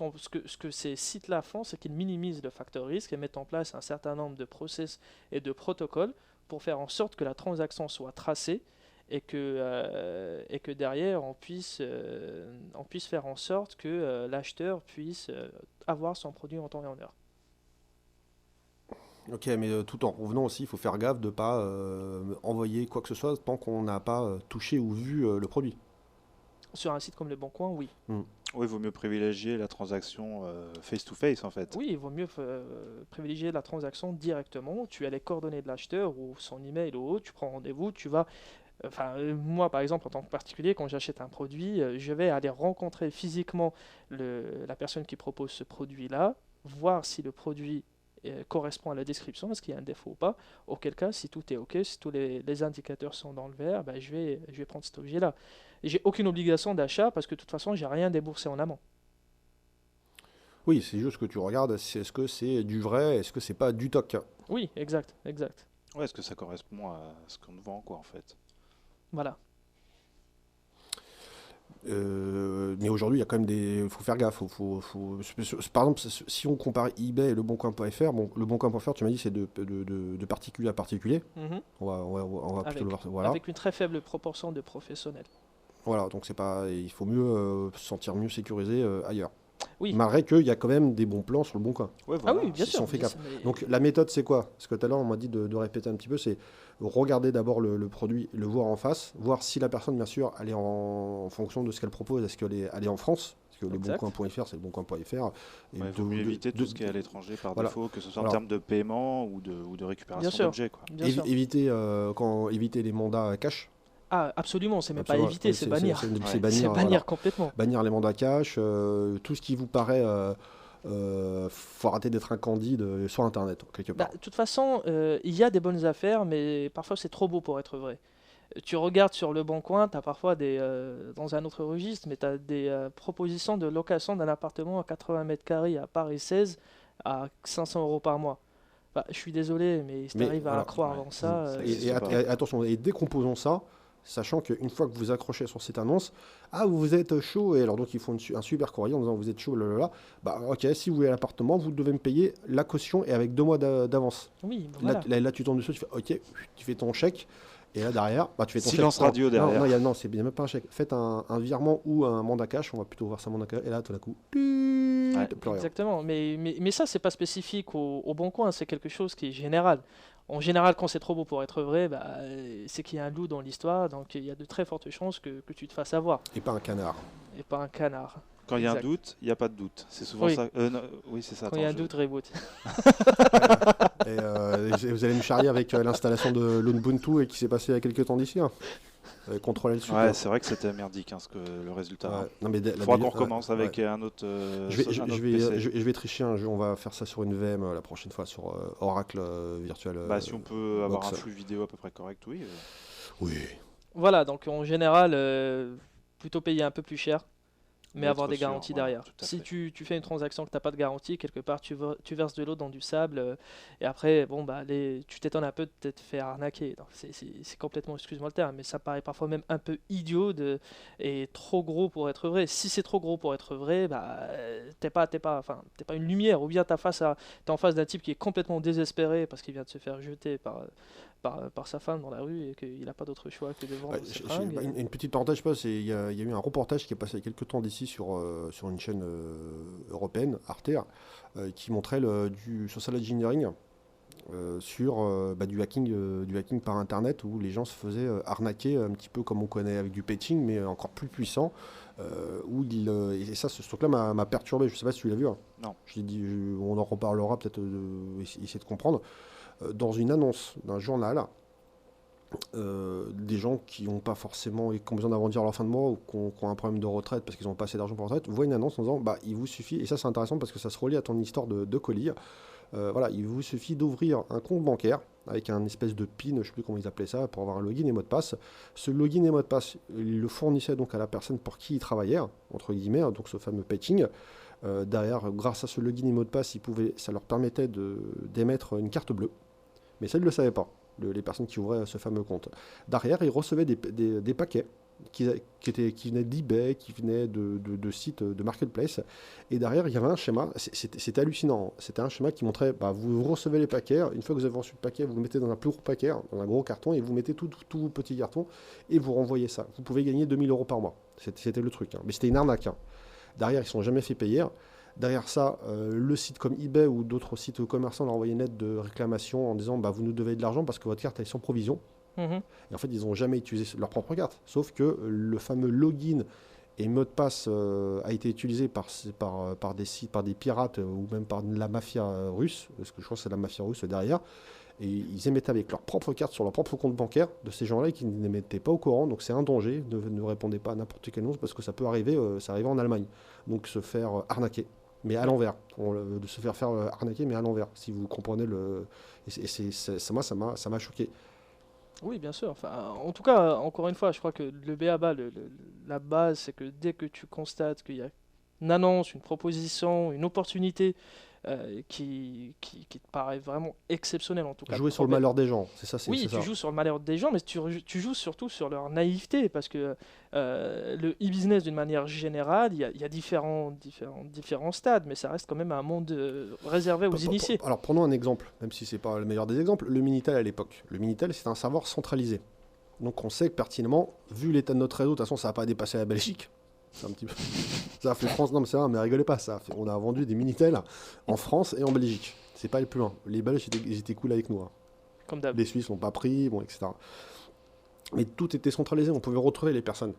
que ces sites-là font, c'est qu'ils minimisent le facteur risque et mettent en place un certain nombre de process et de protocoles pour faire en sorte que la transaction soit tracée et que derrière, on puisse faire en sorte que l'acheteur puisse avoir son produit en temps et en heure. Ok, mais tout en revenant aussi, il faut faire gaffe de ne pas envoyer quoi que ce soit tant qu'on n'a pas touché ou vu le produit. Sur un site comme Le Bon Coin, oui. Oui, il vaut mieux privilégier la transaction face-to-face en fait. Oui, il vaut mieux privilégier la transaction directement. Tu as les coordonnées de l'acheteur ou son email ou autre, tu prends rendez-vous, tu vas. Moi, par exemple, en tant que particulier, quand j'achète un produit, je vais aller rencontrer physiquement la personne qui propose ce produit-là, voir si le produit correspond à la description, est-ce qu'il y a un défaut ou pas. Auquel cas, si tout est OK, si tous les indicateurs sont dans le vert, ben, je vais prendre cet objet-là. Et j'ai aucune obligation d'achat parce que de toute façon, j'ai rien déboursé en amont. Oui, c'est juste que tu regardes, est-ce que c'est du vrai, est-ce que c'est pas du toc. Oui, exact. Ouais, est-ce que ça correspond à ce qu'on vend quoi en fait? Voilà. Mais aujourd'hui, il y a quand même il faut faire gaffe. Par exemple, si on compare eBay et leboncoin.fr, bon, leboncoin.fr, tu m'as dit, c'est de particulier à particulier. Mhm. On va plutôt le voir. Voilà. Avec une très faible proportion de professionnels. Voilà, donc il faut mieux se sentir mieux sécurisé ailleurs. Oui. Malgré qu'il y a quand même des bons plans sur le Bon Coin. Ouais, Ah voilà. oui, bien si sûr. on fait bien gaffe. sûr, mais- Donc la méthode, c'est quoi? Parce que tout à l'heure, on m'a dit de répéter un petit peu, c'est regarder d'abord le produit, le voir en face, voir si la personne, bien sûr, elle est en fonction de ce qu'elle propose, est-ce qu'elle est en France? Parce que le Exact. boncoin.fr, c'est le boncoin.fr. Et Il vaut mieux éviter tout ce qui est à l'étranger par voilà. défaut, que ce soit en Alors- termes de paiement ou de Bien récupération sûr. d'objets. Quoi. Bien sûr. éviter les mandats cash. Ah, absolument, c'est même pas Absolument. éviter, c'est bannir. C'est C'est bannir, bannir voilà. complètement. Bannir les mandats cash, tout ce qui vous paraît. Faut arrêter d'être un candide sur Internet, quelque part. De toute façon, il y a des bonnes affaires, mais parfois c'est trop beau pour être vrai. Tu regardes sur Le Bon Coin, tu as parfois dans un autre registre, mais tu as des propositions de location d'un appartement à 80 mètres carrés à Paris 16 à 500 € par mois. Bah, je suis désolé, mais si tu arrives à voilà. croire Ouais. en ça, Ça Et existe pas. attention, et décomposons ça, sachant qu'une fois que vous accrochez sur cette annonce, vous êtes chaud, et alors donc ils font un super courrier en disant vous êtes chaud, là. Bah ok, si vous voulez l'appartement, vous devez me payer la caution et avec 2 mois d'avance. oui, voilà. Là, tu tombes dessus, tu fais ok, tu fais ton chèque, et là derrière, tu fais ton Silence chèque. radio derrière. Non, c'est bien même pas un chèque. Faites un virement ou un mandat cash, on va plutôt voir ça mandat cash, et là tout d'un coup, plus rien. Exactement, mais ça, c'est pas spécifique au Bon Coin, c'est quelque chose qui est général. En général, quand c'est trop beau pour être vrai, c'est qu'il y a un loup dans l'histoire, donc il y a de très fortes chances que tu te fasses avoir, Et pas un canard. et pas un canard. Quand il y a un Exact. doute, il n'y a pas de doute. C'est souvent Oui. ça. Non, oui, c'est ça. Quand il y a un attends, doute, reboot. Et vous allez me charrier avec l'installation de l'Ubuntu et qui s'est passé il y a quelques temps d'ici. Hein. Contrôler le support. Ouais, c'est vrai que c'était merdique le résultat. Ouais. Non, mais Il faudra qu'on recommence avec un autre. je vais tricher un jeu, on va faire ça sur une VM la prochaine fois, sur Oracle Virtual. Si on peut avoir Box. un flux vidéo à peu près correct, oui. Oui. Voilà, donc en général, plutôt payer un peu plus cher. mais avoir des sûr, garanties voilà, derrière. tout à Si fait. tu fais une transaction que tu n'as pas de garantie, quelque part tu verses de l'eau dans du sable, et après, bon, bah, tu t'étonnes un peu de t'être fait arnaquer. Donc, c'est complètement, excuse-moi le terme, mais ça paraît parfois même un peu idiot et trop gros pour être vrai. Si c'est trop gros pour être vrai, bah, enfin, t'es pas une lumière, ou bien t'es en face d'un type qui est complètement désespéré parce qu'il vient de se faire jeter par sa femme dans la rue et qu'il n'a pas d'autre choix que de vendre Ouais, ses fringues. une petite parenthèse, je sais pas, il y a eu un reportage qui est passé il y a quelques temps d'ici sur une chaîne européenne, Arte, qui montrait du social engineering sur du hacking par internet où les gens se faisaient arnaquer un petit peu comme on connaît avec du patching, mais encore plus puissant. Et ça, ce truc-là m'a perturbé. Je sais pas si tu l'as vu, hein. Non. On en reparlera peut-être, essayer de comprendre. Dans une annonce d'un journal, des gens qui n'ont pas forcément, qui ont besoin d'arrondir leur fin de mois ou qui ont un problème de retraite parce qu'ils n'ont pas assez d'argent pour la retraite, voient une annonce en disant il vous suffit, et ça c'est intéressant parce que ça se relie à ton histoire de colis. Voilà, il vous suffit d'ouvrir un compte bancaire avec un espèce de PIN, je ne sais plus comment ils appelaient ça, pour avoir un login et mot de passe. Ce login et mot de passe, il le fournissait donc à la personne pour qui il travaillait, entre guillemets, donc ce fameux patching. Derrière, grâce à ce login et mot de passe, ça leur permettait d'émettre une carte bleue. Mais ça, ils ne le savaient pas, les personnes qui ouvraient ce fameux compte. Derrière, ils recevaient des paquets qui venaient d'eBay, qui venaient de sites de marketplace. Et derrière, il y avait un schéma, c'était hallucinant. C'était un schéma qui montrait, vous recevez les paquets, une fois que vous avez reçu le paquet, vous le mettez dans un plus gros paquet, dans un gros carton, et vous mettez tous vos petits cartons, et vous renvoyez ça. Vous pouvez gagner 2000 € par mois. C'était le truc, hein. Mais c'était une arnaque, hein. Derrière, ils ne sont jamais fait payer. Derrière ça, le site comme eBay ou d'autres sites commerçants leur envoyaient une lettre de réclamation en disant vous nous devez de l'argent parce que votre carte est sans provision. Mhm. Et en fait, ils n'ont jamais utilisé leur propre carte. Sauf que le fameux login et mot de passe a été utilisé par des sites, par des pirates ou même par la mafia russe, parce que je crois que c'est la mafia russe derrière. Et ils émettaient avec leur propre carte sur leur propre compte bancaire de ces gens-là qui n'émettaient pas au courant. Donc c'est un danger. Ne répondez pas à n'importe quelle annonce parce que ça peut arriver. Ça arrive en Allemagne. Donc se faire arnaquer. Mais à l'envers, de se faire arnaquer, mais à l'envers, si vous comprenez ça m'a choqué. Oui, bien sûr. Enfin, en tout cas, encore une fois, je crois que le b.a.-ba, la base, c'est que dès que tu constates qu'il y a une annonce, une proposition, une opportunité qui te paraît vraiment exceptionnelle, en tout cas. Jouer sur le malheur des gens, c'est ça. Oui, c'est tu ça. joues sur le malheur des gens, mais tu joues surtout sur leur naïveté, parce que le e-business, d'une manière générale, il y a différents stades, mais ça reste quand même un monde réservé aux initiés. Alors prenons un exemple, même si c'est pas le meilleur des exemples, le Minitel à l'époque. Le Minitel, c'est un serveur centralisé. Donc on sait que pertinemment, vu l'état de notre réseau, de toute façon, ça n'a pas dépassé la Belgique. C'est un petit peu... Ça a fait France, non mais c'est vrai, mais rigolez pas, on a vendu des Minitel en France et en Belgique. C'est pas le plus loin. Les Belges, ils étaient cool avec nous, hein. Comme d'hab. Les Suisses n'ont pas pris, etc. Mais tout était centralisé, on pouvait retrouver les personnes.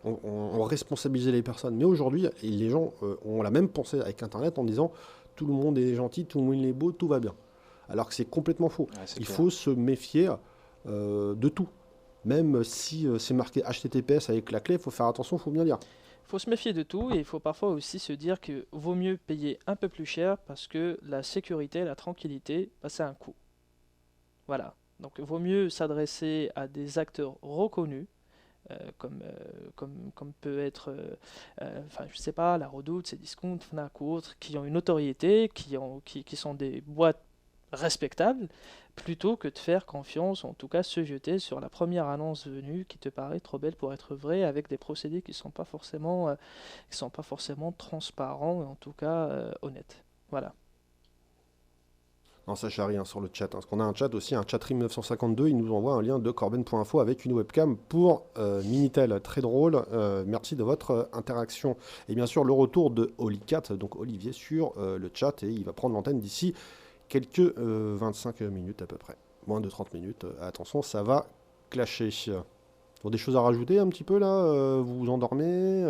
On responsabilisait les personnes. Mais aujourd'hui, les gens ont la même pensée avec Internet en disant tout le monde est gentil, tout le monde est beau, tout va bien. Alors que c'est complètement faux. Ouais, c'est Il clair. faut se méfier de tout. Même si c'est marqué HTTPS avec la clé, il faut faire attention, il faut bien lire. Il faut se méfier de tout et il faut parfois aussi se dire que vaut mieux payer un peu plus cher parce que la sécurité, la tranquillité, c'est un coût. Voilà. Donc vaut mieux s'adresser à des acteurs reconnus, comme peut être, je sais pas, La Redoute, Cdiscount, Fnac ou autres, qui ont une notoriété, qui sont des boîtes respectables, plutôt que de faire confiance, en tout cas se jeter sur la première annonce venue qui te paraît trop belle pour être vraie, avec des procédés qui ne sont pas forcément transparents, et en tout cas honnêtes. Voilà. Non, ça charrie sur le chat. Parce qu'on a un chat aussi, un chatroom 952. Il nous envoie un lien de corben.info avec une webcam pour Minitel. Très drôle. Merci de votre interaction. Et bien sûr, le retour de Holycat, donc Olivier, sur le chat. Et il va prendre l'antenne d'ici quelques 25 minutes à peu près. Moins de 30 minutes. Attention, ça va clasher. Bon, des choses à rajouter un petit peu là, vous vous endormez.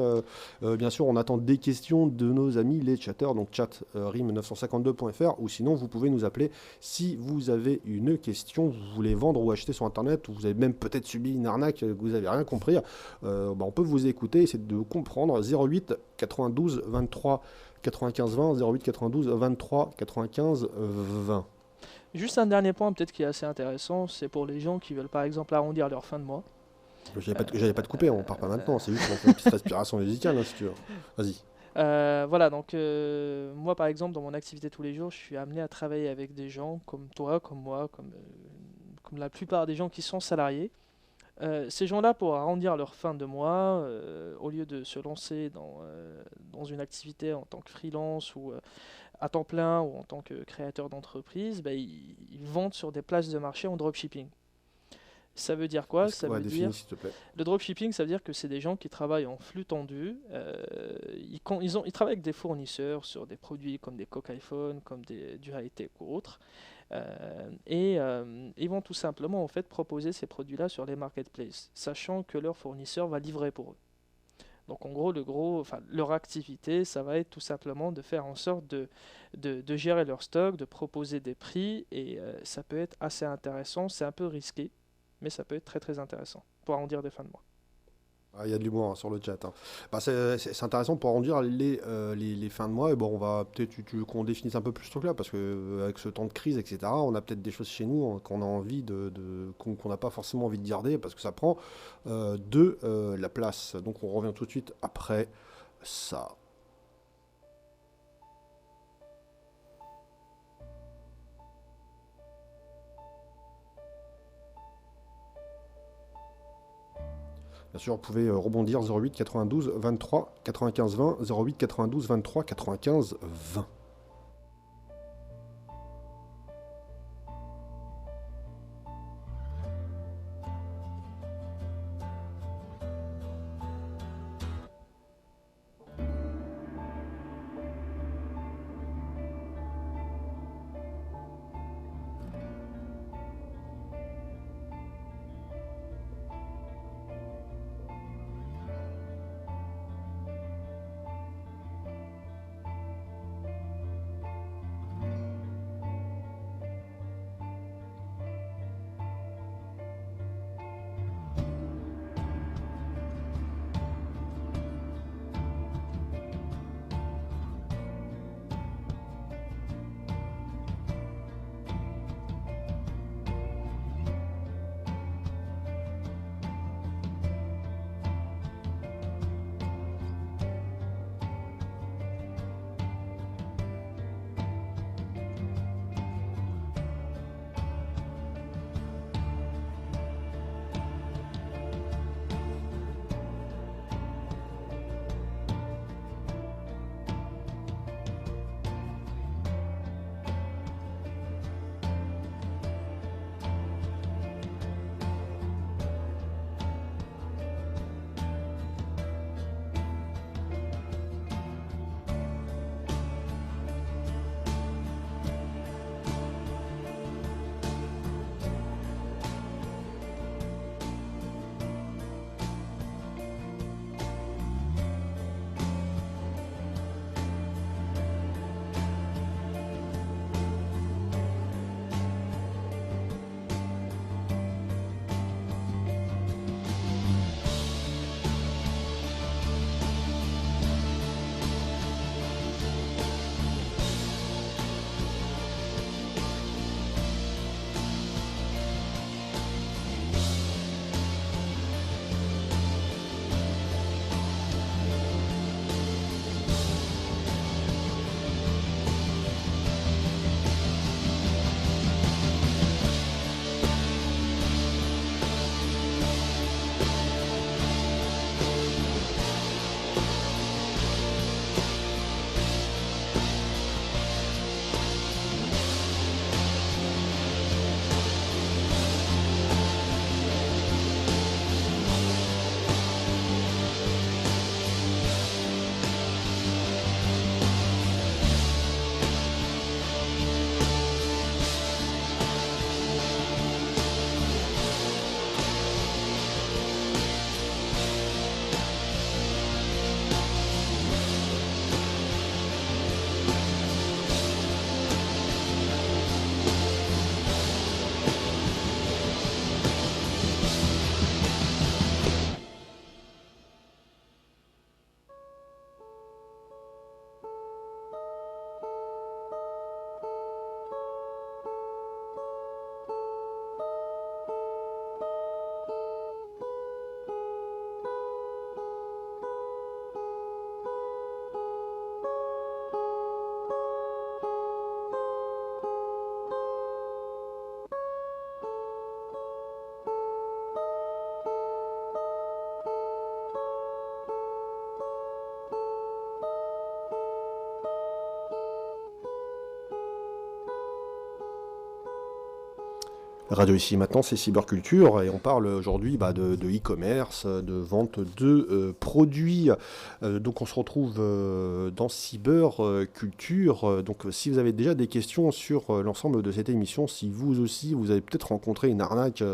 Bien sûr, on attend des questions de nos amis les chatteurs, donc chat rim952.fr, ou sinon vous pouvez nous appeler si vous avez une question, vous voulez vendre ou acheter sur internet, ou vous avez même peut-être subi une arnaque, que vous n'avez rien compris. On peut vous écouter, essayer de comprendre. 08 92 23 95 20, 08 92 23 95 20. Juste un dernier point peut-être qui est assez intéressant, c'est pour les gens qui veulent par exemple arrondir leur fin de mois. J'allais pas te couper, on part pas maintenant, c'est juste qu'on fait une petite respiration musicale, hein, si tu veux. Vas-y. Voilà, donc moi par exemple, dans mon activité tous les jours, je suis amené à travailler avec des gens comme toi, comme moi, comme la plupart des gens qui sont salariés. Ces gens-là, pour arrondir leur fin de mois, au lieu de se lancer dans une activité en tant que freelance ou à temps plein ou en tant que créateur d'entreprise, bah, ils vendent sur des places de marché en dropshipping. Ça veut dire quoi? Ça Ouais, veut dire définis, s'il te plaît. le dropshipping, ça veut dire que c'est des gens qui travaillent en flux tendu. Ils travaillent avec des fournisseurs sur des produits comme des coques iPhone, comme du high-tech ou autres. Ils vont tout simplement en fait proposer ces produits-là sur les marketplaces, sachant que leur fournisseur va livrer pour eux. Donc en gros, enfin, leur activité, ça va être tout simplement de faire en sorte de gérer leur stock, de proposer des prix, et ça peut être assez intéressant. C'est un peu risqué, mais ça peut être très très intéressant pour arrondir des fins de mois. Ah, il y a de l'humour hein, sur le chat. Hein. Bah, c'est intéressant pour arrondir les fins de mois. Et bon, on va peut-être tu veux qu'on définisse un peu plus ce truc-là, parce que avec ce temps de crise, etc., on a peut-être des choses chez nous qu'on a envie qu'on n'a pas forcément envie de garder, parce que ça prend de la place. Donc on revient tout de suite après ça. Bien sûr, vous pouvez rebondir 08 92 23 95 20, 08 92 23 95 20. Radio ici maintenant, c'est Cyberculture et on parle aujourd'hui de e-commerce, de vente de produits. Donc on se retrouve dans Cyberculture. Donc si vous avez déjà des questions sur l'ensemble de cette émission, si vous aussi vous avez peut-être rencontré une arnaque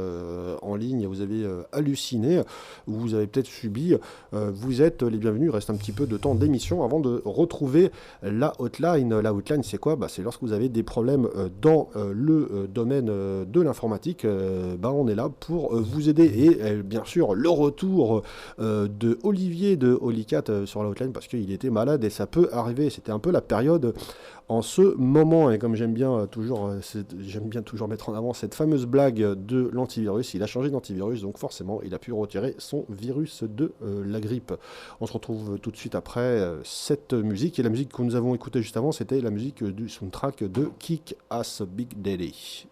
en ligne, vous avez halluciné, ou vous avez peut-être subi, vous êtes les bienvenus. Il reste un petit peu de temps d'émission avant de retrouver la hotline. La hotline, c'est quoi ? C'est lorsque vous avez des problèmes dans le domaine de l'informatique, on est là pour vous aider. Et bien sûr, le retour de Olivier de Holycat sur la hotline, parce qu'il était malade et ça peut arriver. C'était un peu la période en ce moment, et comme j'aime bien toujours mettre en avant cette fameuse blague de l'antivirus. Il a changé d'antivirus, donc forcément il a pu retirer son virus de la grippe. On se retrouve tout de suite après cette musique, et la musique que nous avons écoutée juste avant, c'était la musique du soundtrack de Kick-Ass Big Daddy.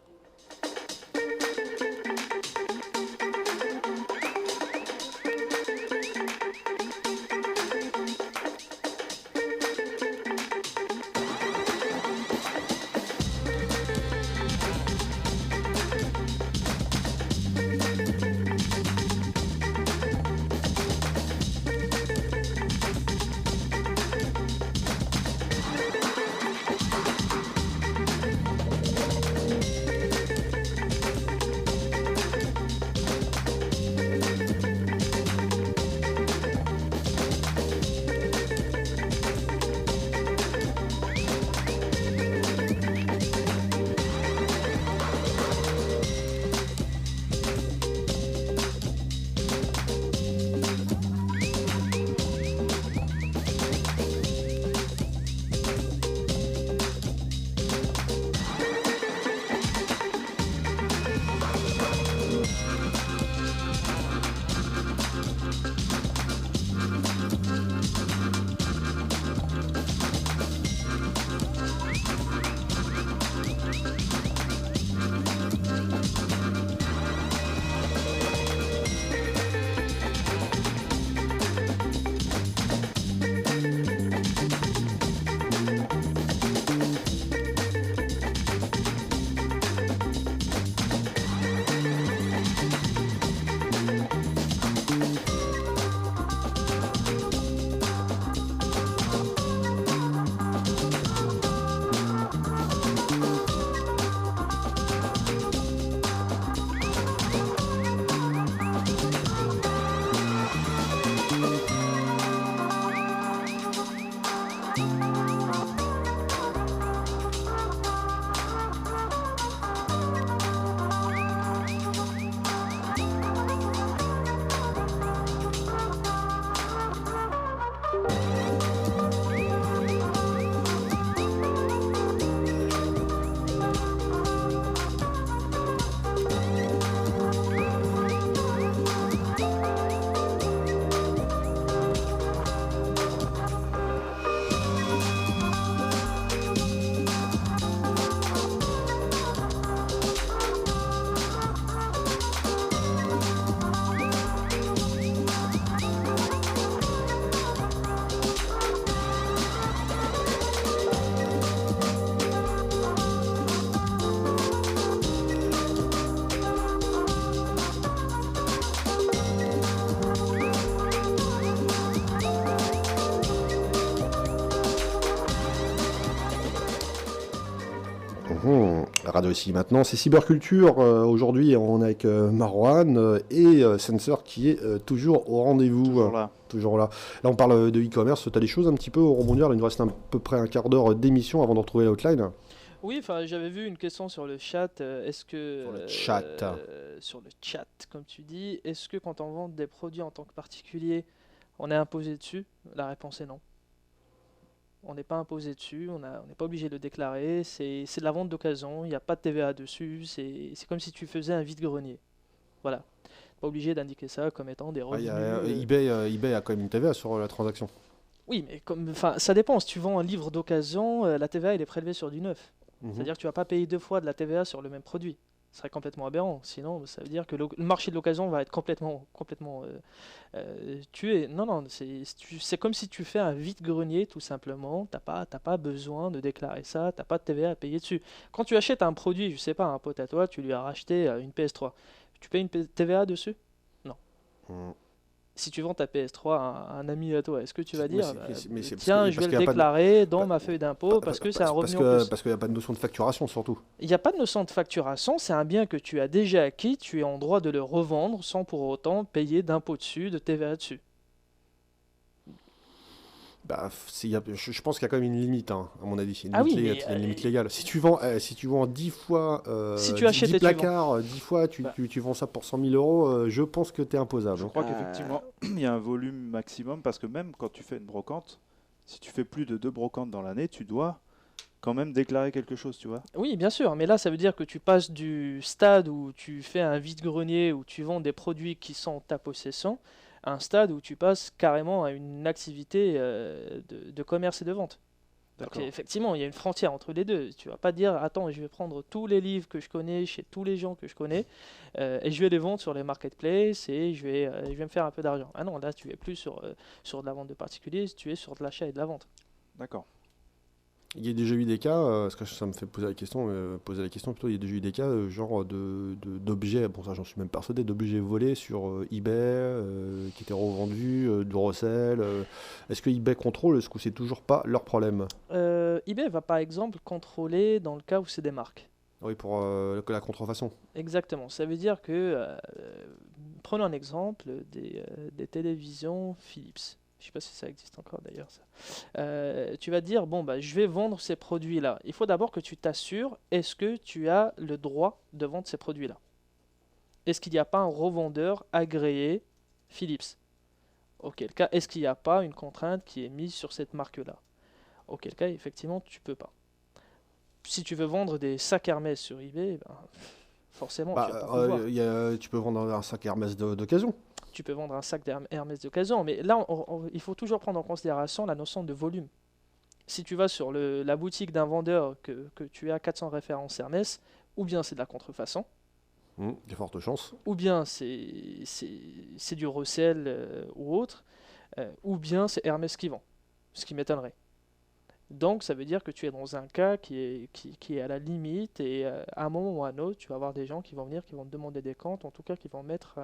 La radio ici maintenant, c'est Cyberculture. Aujourd'hui, on est avec Marwan et Sensor qui est toujours au rendez-vous. Toujours là. Là, on parle de e-commerce. Tu as des choses un petit peu au rebondir. Il nous reste à peu près un quart d'heure d'émission avant de retrouver la hotline. Oui, j'avais vu une question sur le chat. Est-ce que sur le chat, comme tu dis, est-ce que quand on vend des produits en tant que particulier, on est imposé dessus? La réponse est non. On n'est pas imposé dessus, on n'est pas obligé de le déclarer, c'est de la vente d'occasion, il n'y a pas de TVA dessus, c'est comme si tu faisais un vide-grenier. Voilà. Pas obligé d'indiquer ça comme étant des revenus. eBay a quand même une TVA sur la transaction. Oui, mais ça dépend. Si tu vends un livre d'occasion, la TVA elle est prélevée sur du neuf. C'est-à-dire que tu ne vas pas payer deux fois de la TVA sur le même produit. Ce serait complètement aberrant. Sinon, ça veut dire que le marché de l'occasion va être complètement tué. Non, non, c'est comme si tu fais un vide-grenier, tout simplement. T'as pas besoin de déclarer ça, t'as pas de TVA à payer dessus. Quand tu achètes un produit, je sais pas, un pote à toi, tu lui as racheté une PS3, tu payes une TVA dessus? Non. Hmm. Si tu vends ta PS3 à un ami à toi, est-ce que tu vas Mais dire, c'est tiens, je vais le déclarer dans ma feuille d'impôt parce que c'est un revenu en plus? parce qu'il n'y a pas de notion de facturation, surtout. Il n'y a pas de notion de facturation, c'est un bien que tu as déjà acquis, tu es en droit de le revendre sans pour autant payer d'impôt dessus, de TVA dessus. Bah, je pense qu'il y a quand même une limite, hein, à mon avis. Ah oui, Il y mais a une limite légale. Si tu vends 10 fois, si tu achètes 10 et tu placards, 10 fois, Bah. tu vends ça pour 100 000 euros, je pense que tu es imposable. Je crois qu'effectivement, il y a un volume maximum parce que même quand tu fais une brocante, si tu fais plus de 2 brocantes dans l'année, tu dois quand même déclarer quelque chose, tu vois. Oui, bien sûr, mais là, ça veut dire que tu passes du stade où tu fais un vide-grenier, où tu vends des produits qui sont en ta possession, à un stade où tu passes carrément à une activité de commerce et de vente. Donc D'accord. effectivement, il y a une frontière entre les deux. Tu vas pas dire, attends, je vais prendre tous les livres que je connais chez tous les gens que je connais et je vais les vendre sur les marketplaces et je vais me faire un peu d'argent. Ah non, là, tu es plus sur de la vente de particuliers, tu es sur de l'achat et de la vente. D'accord. Il y a déjà eu des cas, parce que ça me fait poser la question plutôt, il y a déjà eu des cas genre d'objets, bon ça j'en suis même persuadé, d'objets volés sur eBay, qui étaient revendus, du recel. Est-ce que eBay contrôle, est-ce que c'est toujours pas leur problème? eBay va par exemple contrôler dans le cas où c'est des marques. Oui, pour la contrefaçon. Exactement. Ça veut dire que, prenons un exemple des télévisions Philips. Je ne sais pas si ça existe encore d'ailleurs, ça. Tu vas te dire, bon, bah, je vais vendre ces produits-là. Il faut d'abord que tu t'assures, est-ce que tu as le droit de vendre ces produits-là? Est-ce qu'il n'y a pas un revendeur agréé Philips? Auquel cas, est-ce qu'il n'y a pas une contrainte qui est mise sur cette marque-là? Auquel cas, effectivement, tu peux pas. Si tu veux vendre des sacs Hermès sur eBay, ben, forcément, tu vas pas pouvoir. Tu peux vendre un sac Hermès d'occasion. Tu peux vendre un sac Hermès d'occasion, mais là, il faut toujours prendre en considération la notion de volume. Si tu vas sur la boutique d'un vendeur que tu as 400 références Hermès, ou bien c'est de la contrefaçon, Il y a forte chance. ou bien c'est du recel ou autre, ou bien c'est Hermès qui vend, ce qui m'étonnerait. Donc ça veut dire que tu es dans un cas qui est à la limite et à un moment ou à un autre, tu vas avoir des gens qui vont venir, qui vont te demander des comptes, en tout cas qui vont mettre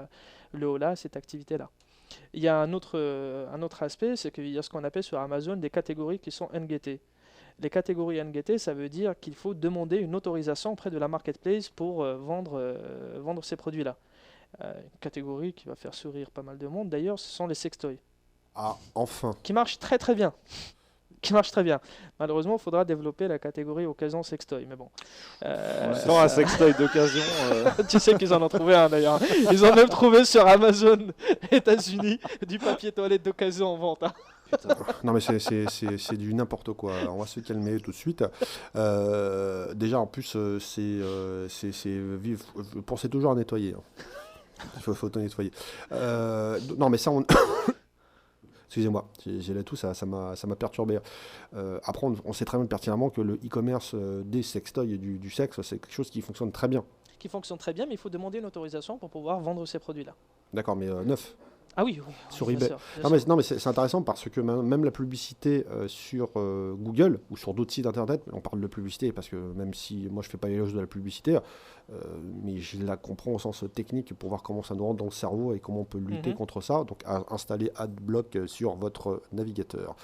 le holà à cette activité-là. Il y a un autre aspect, c'est qu'il y a ce qu'on appelle sur Amazon des catégories qui sont NGT. Les catégories NGT, ça veut dire qu'il faut demander une autorisation auprès de la marketplace pour vendre ces produits-là. Une catégorie qui va faire sourire pas mal de monde d'ailleurs, ce sont les sextoys. Ah, enfin. Qui marchent très très bien. Qui marche très bien. Malheureusement, il faudra développer la catégorie occasion sextoy, mais bon. Sans un sextoy d'occasion. Tu sais qu'ils en ont trouvé un d'ailleurs. Ils ont même trouvé sur Amazon États-Unis du papier toilette d'occasion en vente. Hein. Putain. Non mais c'est du n'importe quoi. Alors, on va se calmer tout de suite. Déjà en plus pensez toujours à nettoyer. Hein. Il faut auto-nettoyer. Non mais ça on... Excusez-moi, j'ai la toux, ça m'a perturbé. Après, on sait très bien pertinemment que le e-commerce des sextoys et du sexe, c'est quelque chose qui fonctionne très bien. Qui fonctionne très bien, mais il faut demander une autorisation pour pouvoir vendre ces produits-là. D'accord, mais neuf. Ah oui, Sur bien eBay. sûr, bien sûr. Non, mais c'est intéressant parce que même la publicité sur Google ou sur d'autres sites internet, on parle de publicité parce que même si moi je fais pas l'éloge de la publicité, mais je la comprends au sens technique pour voir comment ça nous rentre dans le cerveau et comment on peut lutter contre ça. Donc installer AdBlock sur votre navigateur.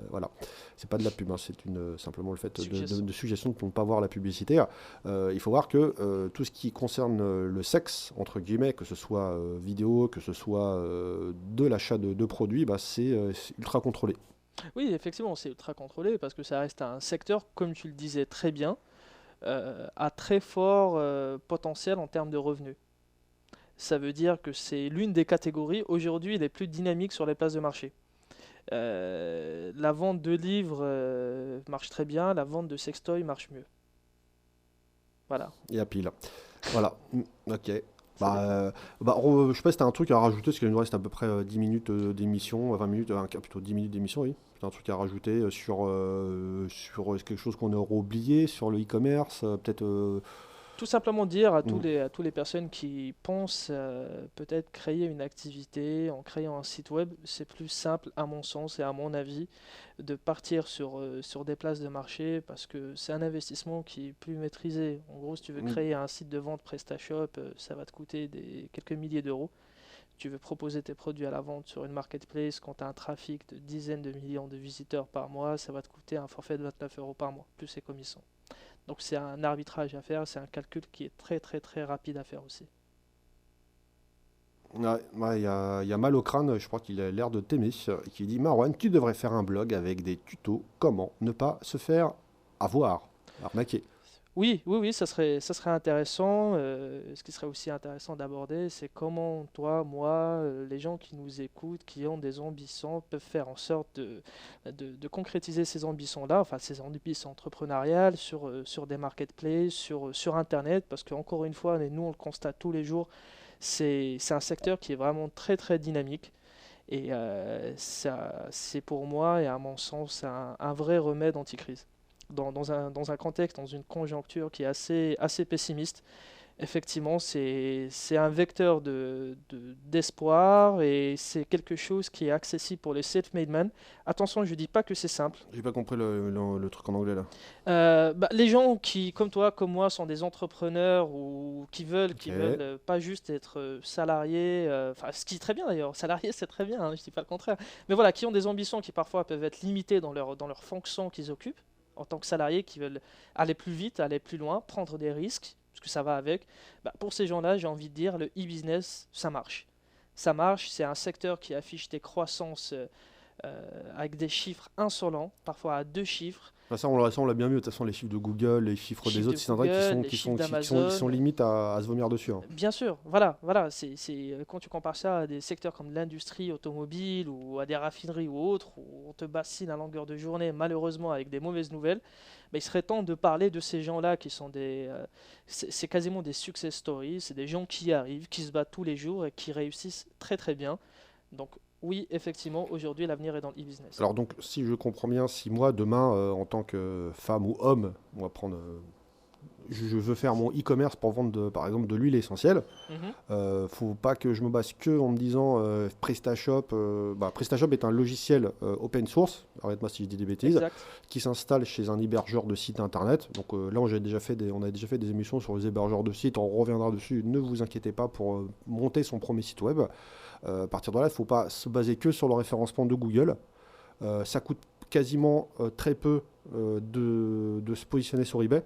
Voilà, c'est pas de la pub, hein, c'est simplement le fait de suggestion de ne pas voir la publicité. Il faut voir que tout ce qui concerne le sexe, entre guillemets, que ce soit vidéo, que ce soit de l'achat de produits, c'est ultra contrôlé. Oui, effectivement, c'est ultra contrôlé parce que ça reste un secteur, comme tu le disais très bien, à très fort potentiel en termes de revenus. Ça veut dire que c'est l'une des catégories aujourd'hui les plus dynamiques sur les places de marché. La vente de livres marche très bien, la vente de sextoys marche mieux. Voilà. Et à pile. Voilà. Ok. Je sais pas si t'as un truc à rajouter, parce qu'il nous reste à peu près 10 minutes d'émission, 20 minutes, plutôt 10 minutes d'émission, oui. T'as un truc à rajouter sur quelque chose qu'on aurait oublié, sur le e-commerce, peut-être Tout simplement dire à toutes les personnes qui pensent peut-être créer une activité en créant un site web, c'est plus simple à mon sens et à mon avis de partir sur des places de marché parce que c'est un investissement qui est plus maîtrisé. En gros, si tu veux créer un site de vente PrestaShop, ça va te coûter quelques milliers d'euros. Tu veux proposer tes produits à la vente sur une marketplace quand tu as un trafic de dizaines de millions de visiteurs par mois, ça va te coûter un forfait de 29 euros par mois, plus ses commissions. Donc c'est un arbitrage à faire, c'est un calcul qui est très très très rapide à faire aussi. Ouais, y a mal au crâne, je crois qu'il a l'air de t'aimer, qui dit Marwan, tu devrais faire un blog avec des tutos comment ne pas se faire avoir, arnaquer. Oui, ça serait intéressant. Ce qui serait aussi intéressant d'aborder, c'est comment toi, moi, les gens qui nous écoutent, qui ont des ambitions, peuvent faire en sorte de concrétiser ces ambitions-là, enfin ces ambitions entrepreneuriales sur des marketplaces, sur Internet, parce qu'encore une fois, et nous on le constate tous les jours, c'est un secteur qui est vraiment très très dynamique. Et c'est pour moi et à mon sens un vrai remède anti-crise. Dans un contexte, dans une conjoncture qui est assez pessimiste, effectivement, c'est un vecteur d'espoir et c'est quelque chose qui est accessible pour les self-made men. Attention, je ne dis pas que c'est simple. J'ai pas compris le truc en anglais là. Les gens qui, comme toi, comme moi, sont des entrepreneurs ou qui veulent pas juste être salariés, ce qui est très bien d'ailleurs, salariés c'est très bien, hein, je dis pas le contraire, mais voilà, qui ont des ambitions qui parfois peuvent être limitées dans leur fonction qu'ils occupent en tant que salariés, qui veulent aller plus vite, aller plus loin, prendre des risques, parce que ça va avec. Pour ces gens-là, j'ai envie de dire, le e-business, ça marche. Ça marche, c'est un secteur qui affiche des croissances avec des chiffres insolents, parfois à 2 chiffres. Ça, on l'a bien vu, de toute façon, les chiffres de Google, les chiffres des autres sites internet qui sont limite à se vomir dessus. Hein. Bien sûr, voilà, quand tu compares ça à des secteurs comme l'industrie automobile ou à des raffineries ou autres, où on te bassine à longueur de journée, malheureusement avec des mauvaises nouvelles, il serait temps de parler de ces gens-là qui sont c'est quasiment des success stories, c'est des gens qui y arrivent, qui se battent tous les jours et qui réussissent très très bien. Donc, oui, effectivement, aujourd'hui, l'avenir est dans le e-business. Alors donc, si je comprends bien, si moi, demain, en tant que femme ou homme, on va prendre... je veux faire mon e-commerce pour vendre, par exemple, de l'huile essentielle, faut pas que je me base que en me disant PrestaShop. PrestaShop est un logiciel open source, arrête-moi si je dis des bêtises, Exact. qui s'installe chez un hébergeur de sites internet. Donc là, on a déjà fait des émissions sur les hébergeurs de sites, on reviendra dessus, ne vous inquiétez pas pour monter son premier site web. À partir de là, il ne faut pas se baser que sur le référencement de Google. Ça coûte quasiment très peu de se positionner sur eBay.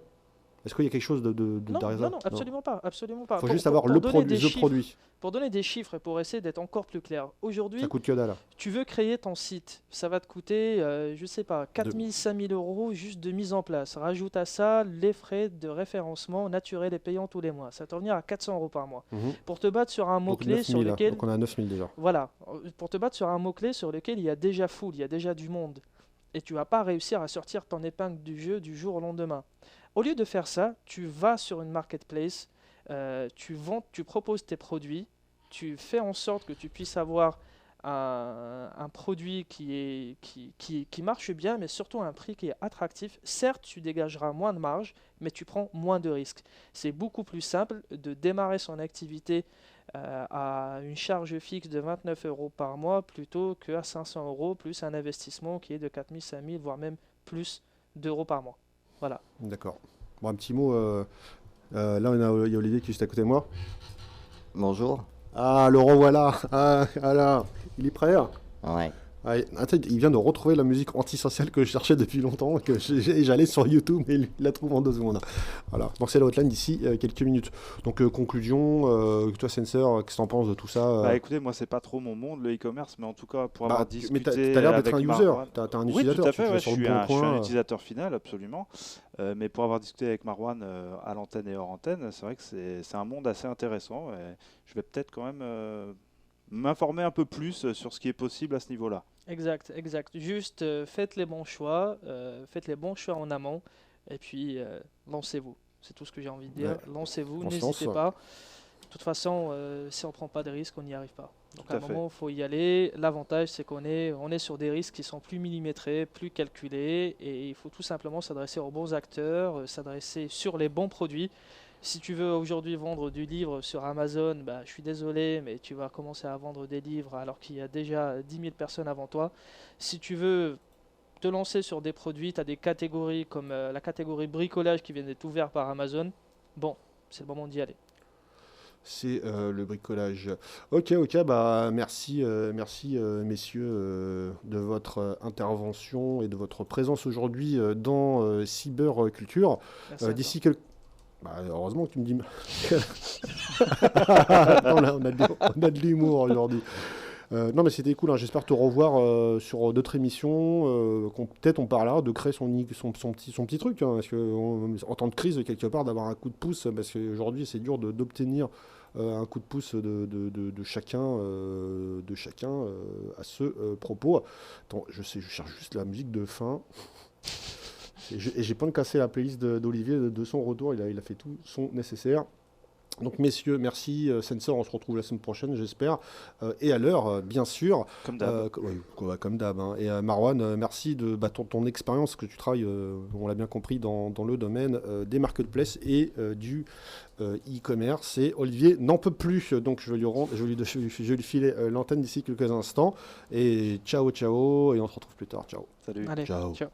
Est-ce qu'il y a quelque chose derrière ça? Non, absolument pas. Il faut juste avoir le produit. Pour donner des chiffres et pour essayer d'être encore plus clair, aujourd'hui, ça coûte que dalle. Tu veux créer ton site, ça va te coûter, 4 000, 5 000 euros juste de mise en place. Rajoute à ça les frais de référencement naturels et payants tous les mois. Ça va te revenir à 400 euros par mois. Pour te battre sur un mot-clé sur lequel... Donc on a 9 000 déjà. Voilà, pour te battre sur un mot-clé sur lequel il y a déjà il y a déjà du monde. Et tu ne vas pas réussir à sortir ton épingle du jeu du jour au lendemain. Au lieu de faire ça, tu vas sur une marketplace, tu proposes tes produits, tu fais en sorte que tu puisses avoir un produit qui marche bien, mais surtout à un prix qui est attractif. Certes, tu dégageras moins de marge, mais tu prends moins de risques. C'est beaucoup plus simple de démarrer son activité à une charge fixe de 29 euros par mois plutôt qu'à 500 euros plus un investissement qui est de 4 000, 5 000, voire même plus d'euros par mois. Voilà. D'accord. Bon, un petit mot. Là, il y a Olivier qui est juste à côté de moi. Bonjour. Ah, le revoilà. Ah là, il est prêt. Ouais. Ah, il vient de retrouver la musique antisociale que je cherchais depuis longtemps, que j'allais sur YouTube et il la trouve en 2 secondes. Voilà, donc c'est la hotline d'ici quelques minutes. Donc conclusion, toi Sensor, qu'est-ce que t'en penses de tout ça Écoutez, moi c'est pas trop mon monde le e-commerce, mais en tout cas pour avoir discuté. Mais t'as l'air d'être un user, t'as un utilisateur. Oui, tout à fait, je suis un utilisateur final, absolument. Mais pour avoir discuté avec Marwan à l'antenne et hors antenne, c'est vrai que c'est un monde assez intéressant. Et je vais peut-être quand même m'informer un peu plus sur ce qui est possible à ce niveau-là. Exact. Juste faites les bons choix en amont et puis lancez-vous. C'est tout ce que j'ai envie de dire. Ouais. Lancez-vous, n'hésitez pas. De toute façon, si on ne prend pas de risques, on n'y arrive pas. Donc à un moment, il faut y aller. L'avantage, c'est qu'on est sur des risques qui sont plus millimétrés, plus calculés et il faut tout simplement s'adresser aux bons acteurs, s'adresser sur les bons produits. Si tu veux aujourd'hui vendre du livre sur Amazon, bah, je suis désolé, mais tu vas commencer à vendre des livres alors qu'il y a déjà 10 000 personnes avant toi. Si tu veux te lancer sur des produits, tu as des catégories comme la catégorie bricolage qui vient d'être ouverte par Amazon. Bon, c'est le moment d'y aller. C'est le bricolage. Ok, bah merci, messieurs, de votre intervention et de votre présence aujourd'hui dans Cyberculture. Merci à toi. D'ici quelques... Bah, heureusement que tu me dis... Non, là, on a de l'humour aujourd'hui. Non, mais c'était cool, hein. J'espère te revoir sur d'autres émissions. Peut-être on parlera de créer son petit truc, hein, parce que en temps de crise, quelque part, d'avoir un coup de pouce, parce qu'aujourd'hui, c'est dur d'obtenir un coup de pouce de chacun, à ce propos. Attends, je cherche juste la musique de fin. Et j'ai pas de casser la playlist d'Olivier de son retour. Il a fait tout son nécessaire. Donc messieurs, merci. Sensor, on se retrouve la semaine prochaine, j'espère. Et à l'heure, bien sûr. Comme d'hab. Comme d'hab. Hein. Et Marwan, merci de ton expérience, que tu travailles, on l'a bien compris, dans le domaine des marketplaces et du e-commerce. Et Olivier n'en peut plus, donc je vais lui filer l'antenne d'ici quelques instants. Et ciao, et on se retrouve plus tard. Ciao. Salut. Allez, Ciao. ciao.